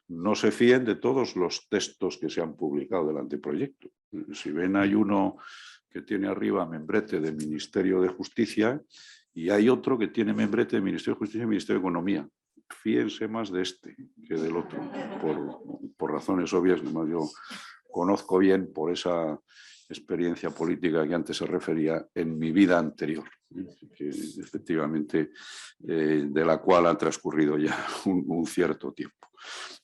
no se fíen de todos los textos que se han publicado del anteproyecto. Si ven, hay uno que tiene arriba membrete de Ministerio de Justicia y hay otro que tiene membrete de Ministerio de Justicia y Ministerio de Economía. Fíjense más de este que del otro, por razones obvias. Además, yo conozco bien por esa experiencia política que antes se refería en mi vida anterior, que efectivamente de la cual ha transcurrido ya un cierto tiempo.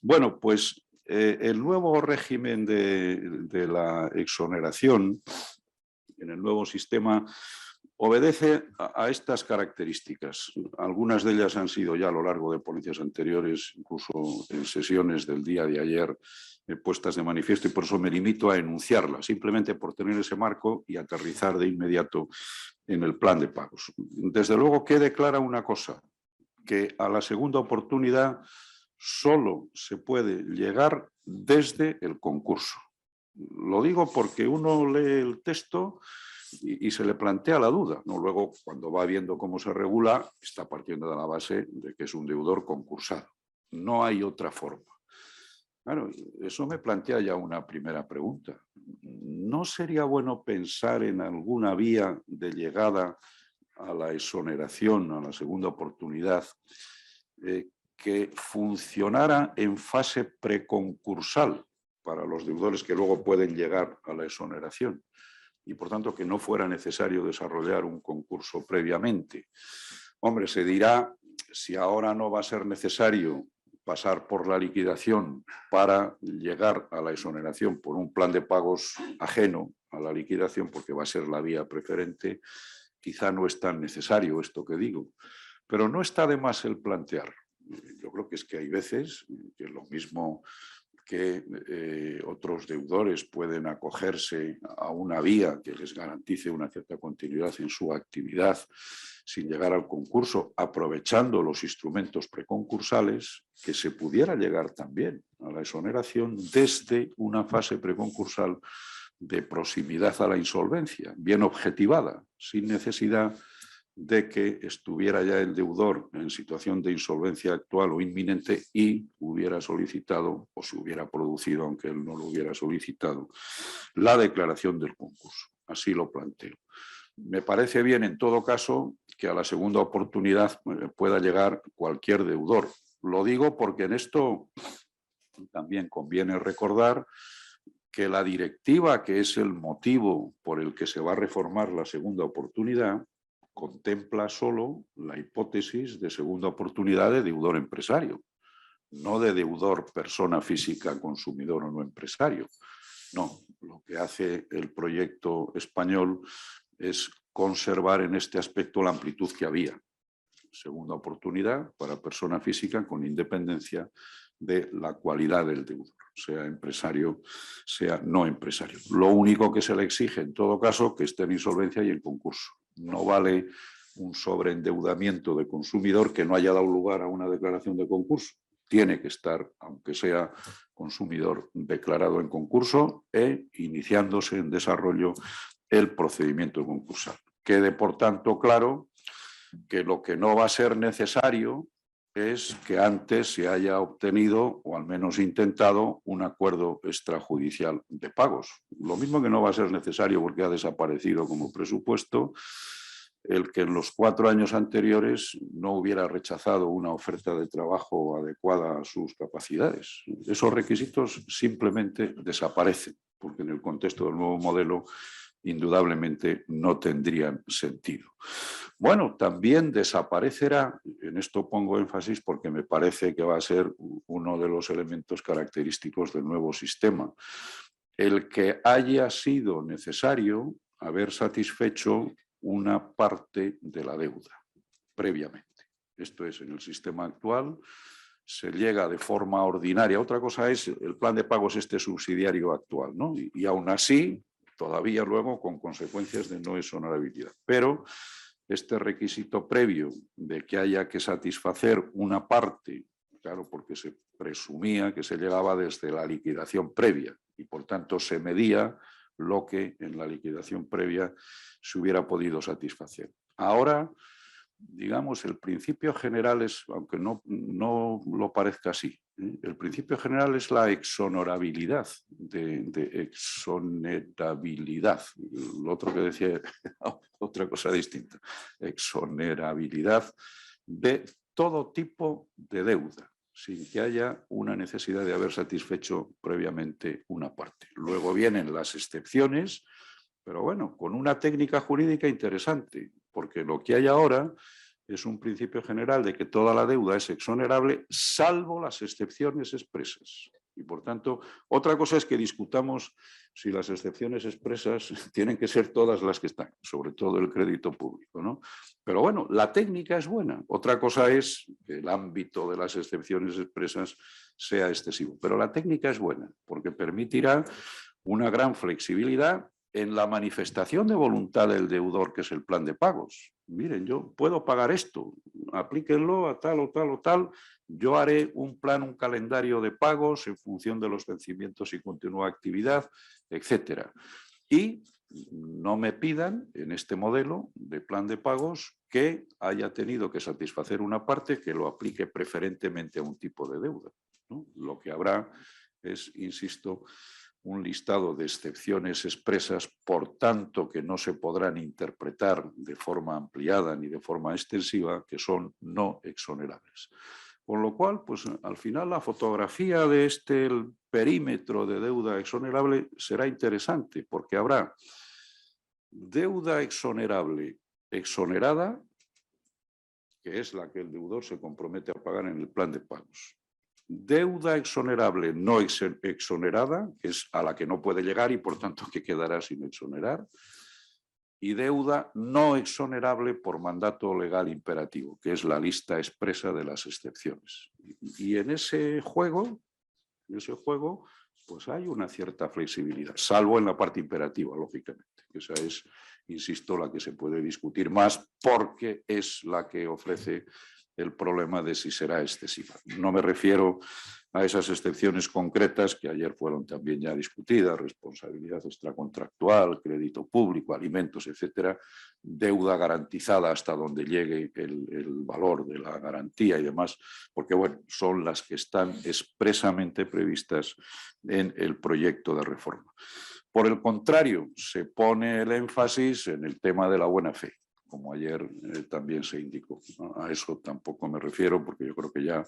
Bueno, pues el nuevo régimen de la exoneración en el nuevo sistema obedece a estas características. Algunas de ellas han sido ya a lo largo de ponencias anteriores, incluso en sesiones del día de ayer, puestas de manifiesto, y por eso me limito a enunciarlas, simplemente por tener ese marco y aterrizar de inmediato en el plan de pagos. Desde luego, quede clara una cosa, que a la segunda oportunidad solo se puede llegar desde el concurso. Lo digo porque uno lee el texto y se le plantea la duda, ¿no? Luego, cuando va viendo cómo se regula, está partiendo de la base de que es un deudor concursado. No hay otra forma. Claro, eso me plantea ya una primera pregunta. ¿No sería bueno pensar en alguna vía de llegada a la exoneración, a la segunda oportunidad, que funcionara en fase preconcursal para los deudores que luego pueden llegar a la exoneración y por tanto que no fuera necesario desarrollar un concurso previamente? Hombre, se dirá, si ahora no va a ser necesario pasar por la liquidación para llegar a la exoneración por un plan de pagos ajeno a la liquidación, porque va a ser la vía preferente, quizá no es tan necesario esto que digo, pero no está de más el plantear. Yo creo que es que hay veces que lo mismo que otros deudores pueden acogerse a una vía que les garantice una cierta continuidad en su actividad sin llegar al concurso, aprovechando los instrumentos preconcursales, que se pudiera llegar también a la exoneración desde una fase preconcursal de proximidad a la insolvencia, bien objetivada, sin necesidad de que estuviera ya el deudor en situación de insolvencia actual o inminente y hubiera solicitado, o se hubiera producido, aunque él no lo hubiera solicitado, la declaración del concurso. Así lo planteo. Me parece bien, en todo caso, que a la segunda oportunidad pueda llegar cualquier deudor. Lo digo porque en esto también conviene recordar que la directiva, que es el motivo por el que se va a reformar la segunda oportunidad, contempla solo la hipótesis de segunda oportunidad de deudor empresario, no de deudor persona física, consumidor o no empresario. No, lo que hace el proyecto español es conservar en este aspecto la amplitud que había. Segunda oportunidad para persona física con independencia de la cualidad del deudor, sea empresario, sea no empresario. Lo único que se le exige en todo caso que esté en insolvencia y en concurso. No vale un sobreendeudamiento de consumidor que no haya dado lugar a una declaración de concurso. Tiene que estar, aunque sea consumidor, declarado en concurso e iniciándose en desarrollo el procedimiento concursal. Quede, por tanto, claro que lo que no va a ser necesario es que antes se haya obtenido, o al menos intentado, un acuerdo extrajudicial de pagos. Lo mismo que no va a ser necesario, porque ha desaparecido como presupuesto, el que en los 4 años anteriores no hubiera rechazado una oferta de trabajo adecuada a sus capacidades. Esos requisitos simplemente desaparecen, porque en el contexto del nuevo modelo indudablemente no tendrían sentido. Bueno, también desaparecerá, en esto pongo énfasis porque me parece que va a ser uno de los elementos característicos del nuevo sistema, el que haya sido necesario haber satisfecho una parte de la deuda previamente. Esto es, en el sistema actual se llega de forma ordinaria. Otra cosa es el plan de pagos subsidiario actual, ¿no? Y aún así, todavía luego con consecuencias de no exonerabilidad. Pero este requisito previo de que haya que satisfacer una parte, claro, porque se presumía que se llegaba desde la liquidación previa y por tanto se medía lo que en la liquidación previa se hubiera podido satisfacer. Ahora, digamos, el principio general es, aunque no lo parezca así, el principio general es la exonerabilidad, de exonerabilidad. Lo otro que decía, otra cosa distinta, exonerabilidad de todo tipo de deuda, sin que haya una necesidad de haber satisfecho previamente una parte. Luego vienen las excepciones, pero bueno, con una técnica jurídica interesante, porque lo que hay ahora es un principio general de que toda la deuda es exonerable, salvo las excepciones expresas. Y por tanto, otra cosa es que discutamos si las excepciones expresas tienen que ser todas las que están, sobre todo el crédito público, ¿no? Pero bueno, la técnica es buena. Otra cosa es que el ámbito de las excepciones expresas sea excesivo. Pero la técnica es buena, porque permitirá una gran flexibilidad en la manifestación de voluntad del deudor, que es el plan de pagos. Miren, yo puedo pagar esto, aplíquenlo a tal o tal o tal, yo haré un plan, un calendario de pagos en función de los vencimientos y continúa actividad, etcétera. Y no me pidan en este modelo de plan de pagos que haya tenido que satisfacer una parte que lo aplique preferentemente a un tipo de deuda, ¿no? Lo que habrá es, insisto, un listado de excepciones expresas, por tanto que no se podrán interpretar de forma ampliada ni de forma extensiva, que son no exonerables. Con lo cual, pues al final la fotografía de este perímetro de deuda exonerable será interesante, porque habrá deuda exonerable exonerada, que es la que el deudor se compromete a pagar en el plan de pagos. Deuda exonerable no exonerada, que es a la que no puede llegar y por tanto que quedará sin exonerar. Y deuda no exonerable por mandato legal imperativo, que es la lista expresa de las excepciones. Y en ese juego, pues hay una cierta flexibilidad, salvo en la parte imperativa, lógicamente. Esa es, insisto, la que se puede discutir más porque es la que ofrece el problema de si será excesiva. No me refiero a esas excepciones concretas que ayer fueron también ya discutidas, responsabilidad extracontractual, crédito público, alimentos, etcétera, deuda garantizada hasta donde llegue el valor de la garantía y demás, porque bueno, son las que están expresamente previstas en el proyecto de reforma. Por el contrario, se pone el énfasis en el tema de la buena fe, como ayer también se indicó. A eso tampoco me refiero porque yo creo que ya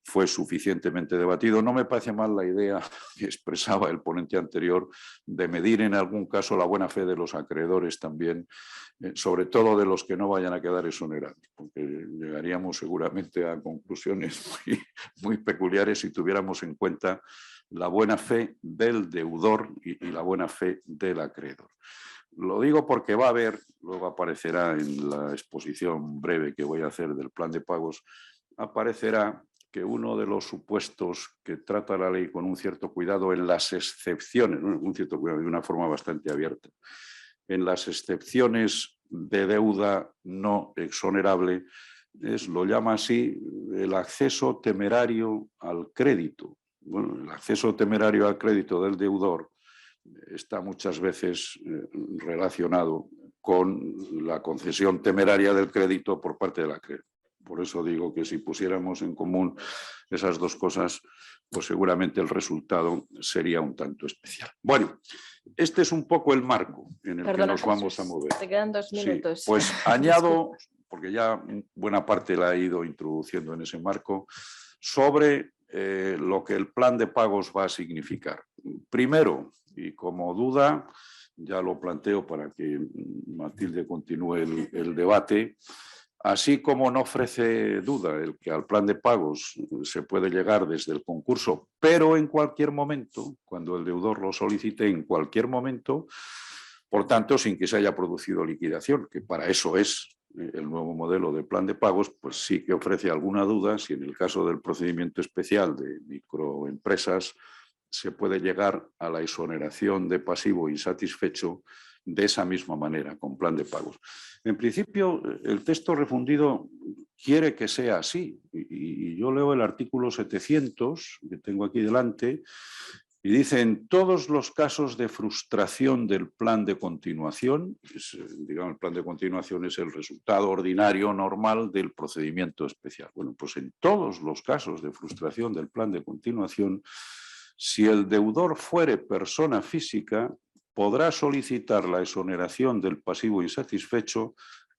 fue suficientemente debatido. No me parece mal la idea que expresaba el ponente anterior de medir en algún caso la buena fe de los acreedores también, sobre todo de los que no vayan a quedar exonerados, porque llegaríamos seguramente a conclusiones muy peculiares si tuviéramos en cuenta la buena fe del deudor y la buena fe del acreedor. Lo digo porque va a haber, luego aparecerá en la exposición breve que voy a hacer del plan de pagos, aparecerá que uno de los supuestos que trata la ley con un cierto cuidado en las excepciones, un cierto cuidado de una forma bastante abierta, en las excepciones de deuda no exonerable, lo llama así el acceso temerario al crédito. Bueno, el acceso temerario al crédito del deudor está muchas veces relacionado con la concesión temeraria del crédito por parte del acreedor. Por eso digo que si pusiéramos en común esas dos cosas, pues seguramente el resultado sería un tanto especial. Bueno, este es un poco el marco en el que nos vamos a mover. Te quedan 2 minutos. Sí, pues añado, porque ya buena parte la he ido introduciendo en ese marco, sobre lo que el plan de pagos va a significar. Primero, y como duda, ya lo planteo para que Matilde continúe el debate, así como no ofrece duda el que al plan de pagos se puede llegar desde el concurso, pero en cualquier momento, cuando el deudor lo solicite, en cualquier momento, por tanto, sin que se haya producido liquidación, que para eso es el nuevo modelo de plan de pagos, pues sí que ofrece alguna duda si en el caso del procedimiento especial de microempresas se puede llegar a la exoneración de pasivo insatisfecho de esa misma manera, con plan de pagos. En principio, el texto refundido quiere que sea así, y yo leo el artículo 700, que tengo aquí delante, y dice: en todos los casos de frustración del plan de continuación, digamos, el plan de continuación es el resultado ordinario normal del procedimiento especial. Bueno, pues en todos los casos de frustración del plan de continuación, si el deudor fuere persona física, podrá solicitar la exoneración del pasivo insatisfecho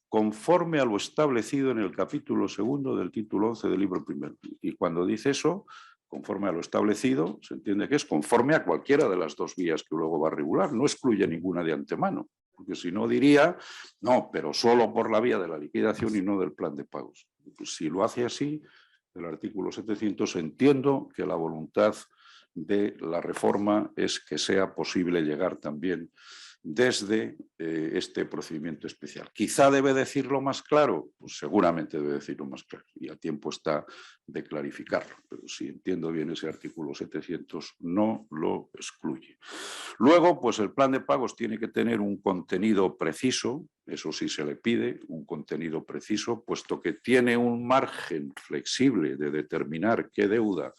conforme a lo establecido en el capítulo 2 del título 11 del libro primero. Y cuando dice eso, conforme a lo establecido, se entiende que es conforme a cualquiera de las dos vías que luego va a regular, no excluye ninguna de antemano, porque si no diría, no, pero solo por la vía de la liquidación y no del plan de pagos. Pues si lo hace así, el artículo 700, entiendo que la voluntad de la reforma es que sea posible llegar también desde este procedimiento especial. ¿Quizá debe decirlo más claro? Pues seguramente debe decirlo más claro y a tiempo está de clarificarlo, pero si entiendo bien ese artículo 700 no lo excluye. Luego, pues el plan de pagos tiene que tener un contenido preciso, eso sí se le pide, un contenido preciso, puesto que tiene un margen flexible de determinar qué deuda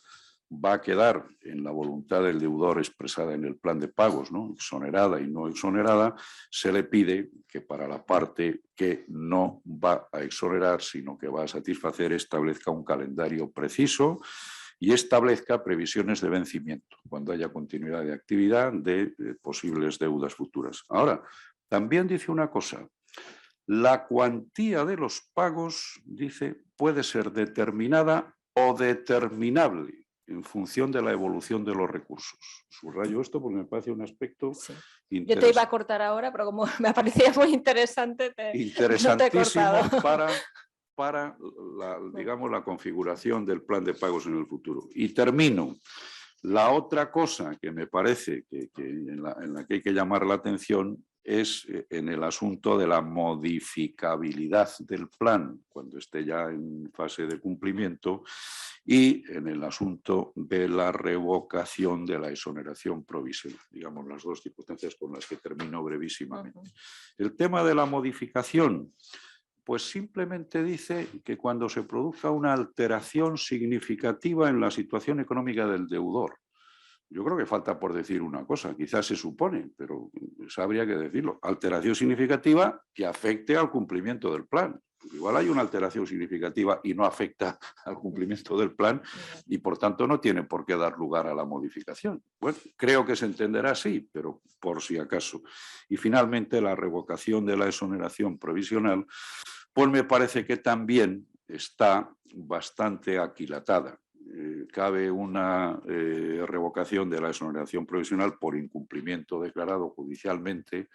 va a quedar en la voluntad del deudor expresada en el plan de pagos, ¿no? Exonerada y no exonerada, se le pide que para la parte que no va a exonerar, sino que va a satisfacer, establezca un calendario preciso y establezca previsiones de vencimiento, cuando haya continuidad de actividad de posibles deudas futuras. Ahora, también dice una cosa, la cuantía de los pagos, dice, puede ser determinada o determinable en función de la evolución de los recursos. Subrayo esto porque me parece un aspecto interesante. Yo te iba a cortar ahora, pero como me parecía muy interesante, interesantísimo para digamos, la configuración del plan de pagos en el futuro. Y termino. La otra cosa que me parece que en la que hay que llamar la atención es en el asunto de la modificabilidad del plan cuando esté ya en fase de cumplimiento y en el asunto de la revocación de la exoneración provisional, digamos las dos circunstancias con las que termino brevísimamente. El tema de la modificación, pues simplemente dice que cuando se produzca una alteración significativa en la situación económica del deudor. Yo creo que falta por decir una cosa, quizás se supone, pero habría que decirlo. Alteración significativa que afecte al cumplimiento del plan. Igual hay una alteración significativa y no afecta al cumplimiento del plan y por tanto no tiene por qué dar lugar a la modificación. Bueno, creo que se entenderá así, pero por si acaso. Y finalmente la revocación de la exoneración provisional, pues me parece que también está bastante aquilatada. Cabe una revocación de la exoneración provisional por incumplimiento declarado judicialmente,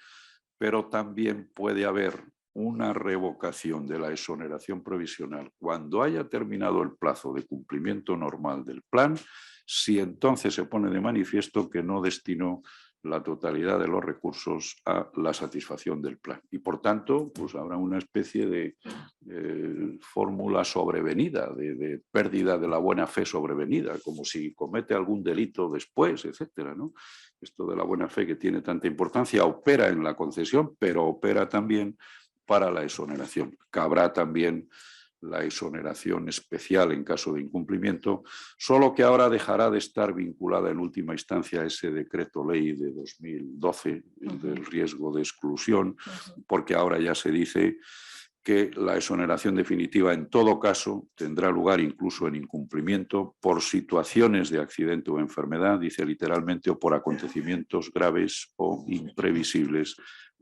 pero también puede haber una revocación de la exoneración provisional cuando haya terminado el plazo de cumplimiento normal del plan, si entonces se pone de manifiesto que no destinó la totalidad de los recursos a la satisfacción del plan. Y por tanto, pues habrá una especie de fórmula sobrevenida, de pérdida de la buena fe sobrevenida, como si comete algún delito después, etcétera, ¿no? Esto de la buena fe que tiene tanta importancia opera en la concesión, pero opera también para la exoneración. Cabrá también la exoneración especial en caso de incumplimiento, solo que ahora dejará de estar vinculada en última instancia a ese decreto ley de 2012, el del riesgo de exclusión, porque ahora ya se dice que la exoneración definitiva en todo caso tendrá lugar incluso en incumplimiento por situaciones de accidente o enfermedad, dice literalmente, o por acontecimientos graves o imprevisibles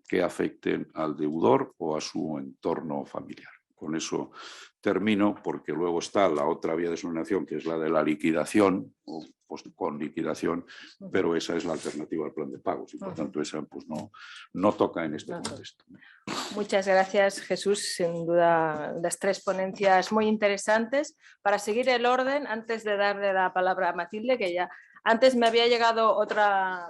que afecten al deudor o a su entorno familiar. Con eso termino, porque luego está la otra vía de exoneración, que es la de la liquidación, o pues, con liquidación, pero esa es la alternativa al plan de pagos y por tanto esa pues, no toca en este contexto. Muchas gracias, Jesús. Sin duda, las tres ponencias muy interesantes. Para seguir el orden, antes de darle la palabra a Matilde, que ya antes me había llegado otra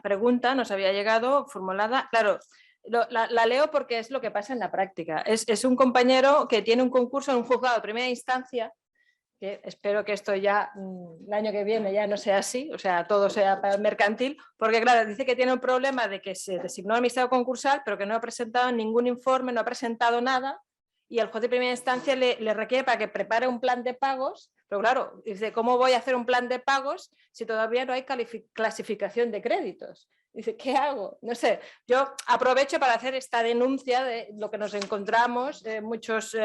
pregunta, nos había llegado formulada. Claro, la leo porque es lo que pasa en la práctica. Es un compañero que tiene un concurso en un juzgado de primera instancia, que espero que esto ya el año que viene ya no sea así, o sea, todo sea mercantil, porque claro, dice que tiene un problema de que se designó administrador concursal, pero que no ha presentado ningún informe, no ha presentado nada, y el juez de primera instancia le requiere para que prepare un plan de pagos, pero claro, dice, ¿cómo voy a hacer un plan de pagos si todavía no hay clasificación de créditos? Dice, ¿qué hago? No sé, yo aprovecho para hacer esta denuncia de lo que nos encontramos, muchos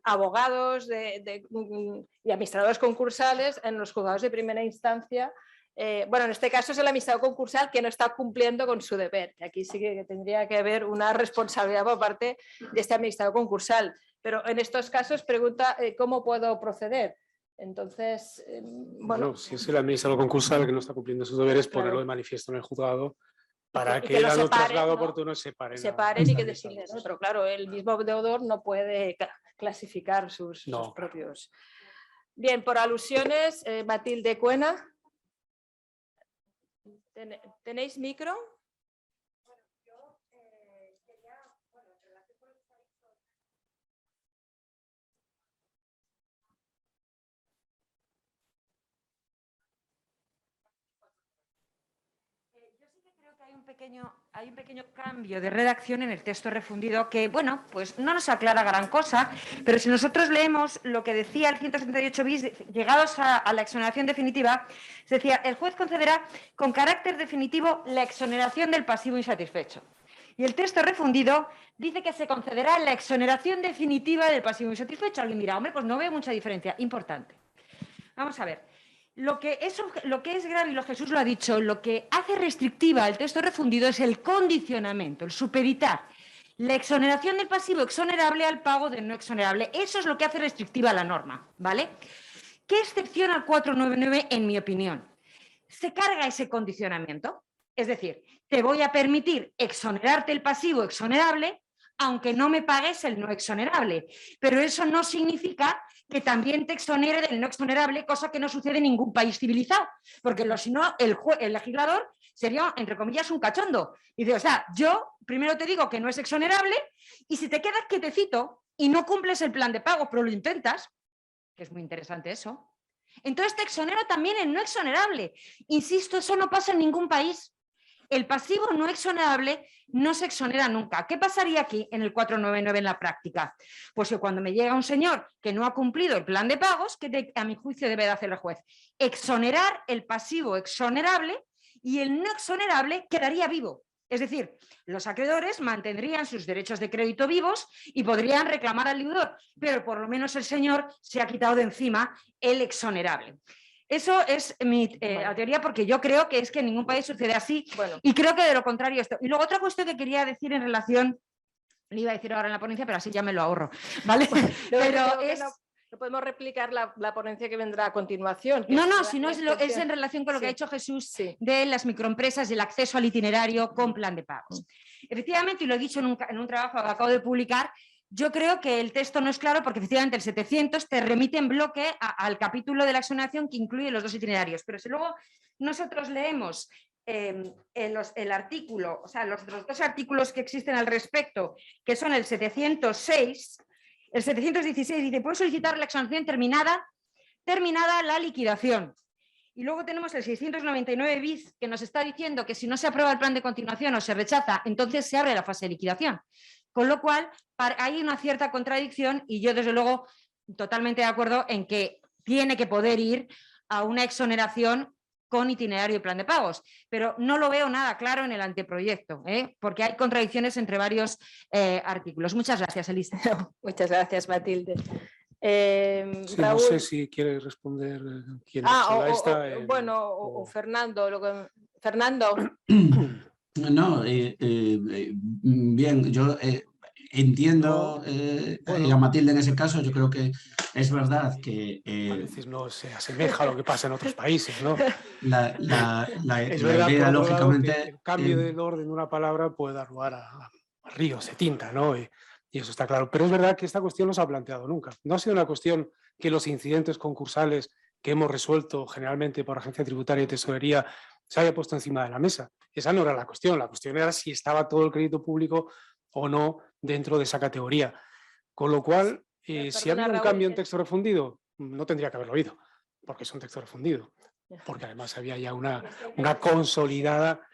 abogados y administradores concursales en los juzgados de primera instancia. Bueno, en este caso es el administrador concursal que no está cumpliendo con su deber, que aquí sí que tendría que haber una responsabilidad por parte de este administrador concursal, pero en estos casos pregunta ¿cómo puedo proceder? Entonces, bueno, si es el administrador concursal que no está cumpliendo sus deberes, claro, ponerlo de manifiesto en el juzgado para que dado traslado oportuno separen y que decirle, ¿no? Pero claro, el mismo deudor no puede clasificar sus propios. Bien, por alusiones, Matilde Cuena. ¿Tenéis micro? Hay un pequeño cambio de redacción en el texto refundido que, bueno, pues no nos aclara gran cosa, pero si nosotros leemos lo que decía el 178 bis, llegados a la exoneración definitiva, se decía, el juez concederá con carácter definitivo la exoneración del pasivo insatisfecho. Y el texto refundido dice que se concederá la exoneración definitiva del pasivo insatisfecho. Alguien dirá, hombre, pues no veo mucha diferencia. Importante. Vamos a ver. Lo que es grave, y Jesús lo ha dicho, lo que hace restrictiva el texto refundido es el condicionamiento, el supeditar la exoneración del pasivo exonerable al pago del no exonerable. Eso es lo que hace restrictiva la norma, ¿vale? ¿Qué excepciona al 499 en mi opinión? Se carga ese condicionamiento, es decir, te voy a permitir exonerarte el pasivo exonerable aunque no me pagues el no exonerable, pero eso no significa que también te exonere del no exonerable, cosa que no sucede en ningún país civilizado, porque si no, el legislador sería, entre comillas, un cachondo. Y dice, o sea, yo primero te digo que no es exonerable y si te quedas quietecito y no cumples el plan de pago, pero lo intentas, que es muy interesante eso, entonces te exonero también el no exonerable. Insisto, eso no pasa en ningún país. El pasivo no exonerable no se exonera nunca. ¿Qué pasaría aquí en el 499 en la práctica? Pues que cuando me llega un señor que no ha cumplido el plan de pagos, ¿qué a mi juicio debe de hacer el juez? Exonerar el pasivo exonerable y el no exonerable quedaría vivo. Es decir, los acreedores mantendrían sus derechos de crédito vivos y podrían reclamar al deudor, pero por lo menos el señor se ha quitado de encima el exonerable. Eso es mi teoría, porque yo creo que es que en ningún país sucede así, y creo que de lo contrario esto. Y luego otra cuestión que quería decir en relación, le iba a decir ahora en la ponencia, pero así ya me lo ahorro, ¿vale? Pero no podemos replicar la ponencia que vendrá a continuación. Si no es en relación con lo que ha dicho Jesús de las microempresas y el acceso al itinerario con plan de pagos. Efectivamente, y lo he dicho en un trabajo que acabo de publicar, yo creo que el texto no es claro porque efectivamente el 700 te remite en bloque al capítulo de la exoneración que incluye los dos itinerarios. Pero si luego nosotros leemos el artículo, o sea, los dos artículos que existen al respecto, que son el 706, el 716 dice, puede solicitar la exoneración terminada la liquidación. Y luego tenemos el 699 bis que nos está diciendo que si no se aprueba el plan de continuación o se rechaza, entonces se abre la fase de liquidación. Con lo cual, hay una cierta contradicción y yo, desde luego, totalmente de acuerdo en que tiene que poder ir a una exoneración con itinerario y plan de pagos. Pero no lo veo nada claro en el anteproyecto, porque hay contradicciones entre varios artículos. Muchas gracias, Elisa. Muchas gracias, Matilde. Sí, no sé si quiere responder quién o Fernando. Fernando. No, bien, yo entiendo a Matilde en ese caso. Yo creo que es verdad que a veces no se asemeja a lo que pasa en otros países, ¿no? Es verdad, idea, por lógicamente, lado, el cambio del orden de una palabra puede dar lugar a ríos de tinta, ¿no? Y eso está claro. Pero es verdad que esta cuestión no se ha planteado nunca. No ha sido una cuestión que los incidentes concursales que hemos resuelto generalmente por Agencia Tributaria y Tesorería se haya puesto encima de la mesa. Esa no era la cuestión era si estaba todo el crédito público o no dentro de esa categoría. Con lo cual, si ha habido un cambio en texto refundido, no tendría que haberlo habido, porque es un texto refundido, porque además había ya una consolidada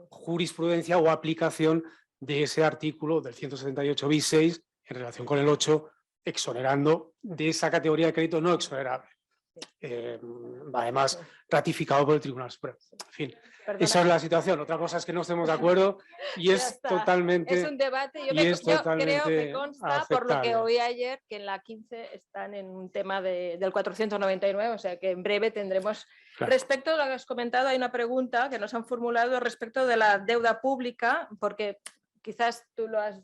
jurisprudencia o aplicación de ese artículo del 178 bis 6 en relación con el 8, exonerando de esa categoría de crédito no exonerable. Además ratificado por el Tribunal Supremo. En fin, esa es la situación. Otra cosa es que no estemos de acuerdo y es totalmente. Es un debate. Yo creo que consta, por lo que oí ayer, que en la 15 están en un tema del 499, o sea que en breve tendremos. Claro. Respecto a lo que has comentado, hay una pregunta que nos han formulado respecto de la deuda pública, porque quizás tú lo has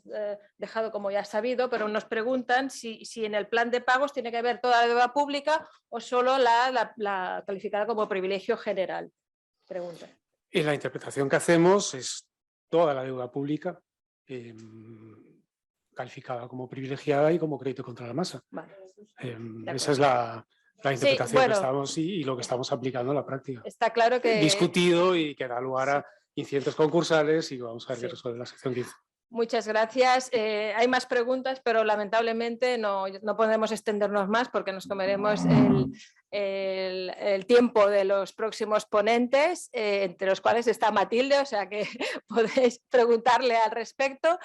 dejado como ya sabido, pero nos preguntan si en el plan de pagos tiene que haber toda la deuda pública o solo la calificada como privilegio general. Pregunta. Y la interpretación que hacemos es toda la deuda pública calificada como privilegiada y como crédito contra la masa. Vale. Esa es la interpretación que estamos y lo que estamos aplicando en la práctica. Está claro que... Discutido y que da lugar a incidentes concursales y vamos a ver qué resuelve la sección 15. Muchas gracias. Hay más preguntas, pero lamentablemente no podemos extendernos más porque nos comeremos el tiempo de los próximos ponentes, entre los cuales está Matilde, o sea que podéis preguntarle al respecto.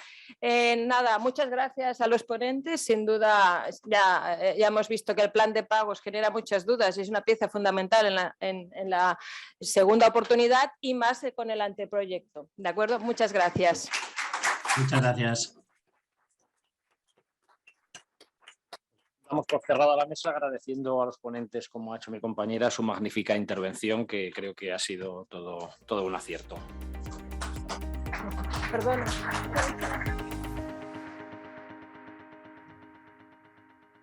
Nada, muchas gracias a los ponentes. Sin duda, ya hemos visto que el plan de pagos genera muchas dudas y es una pieza fundamental en la segunda oportunidad y más con el anteproyecto. ¿De acuerdo? Muchas gracias. Muchas gracias. Damos por cerrada la mesa agradeciendo a los ponentes, como ha hecho mi compañera, su magnífica intervención, que creo que ha sido todo un acierto. Perdón.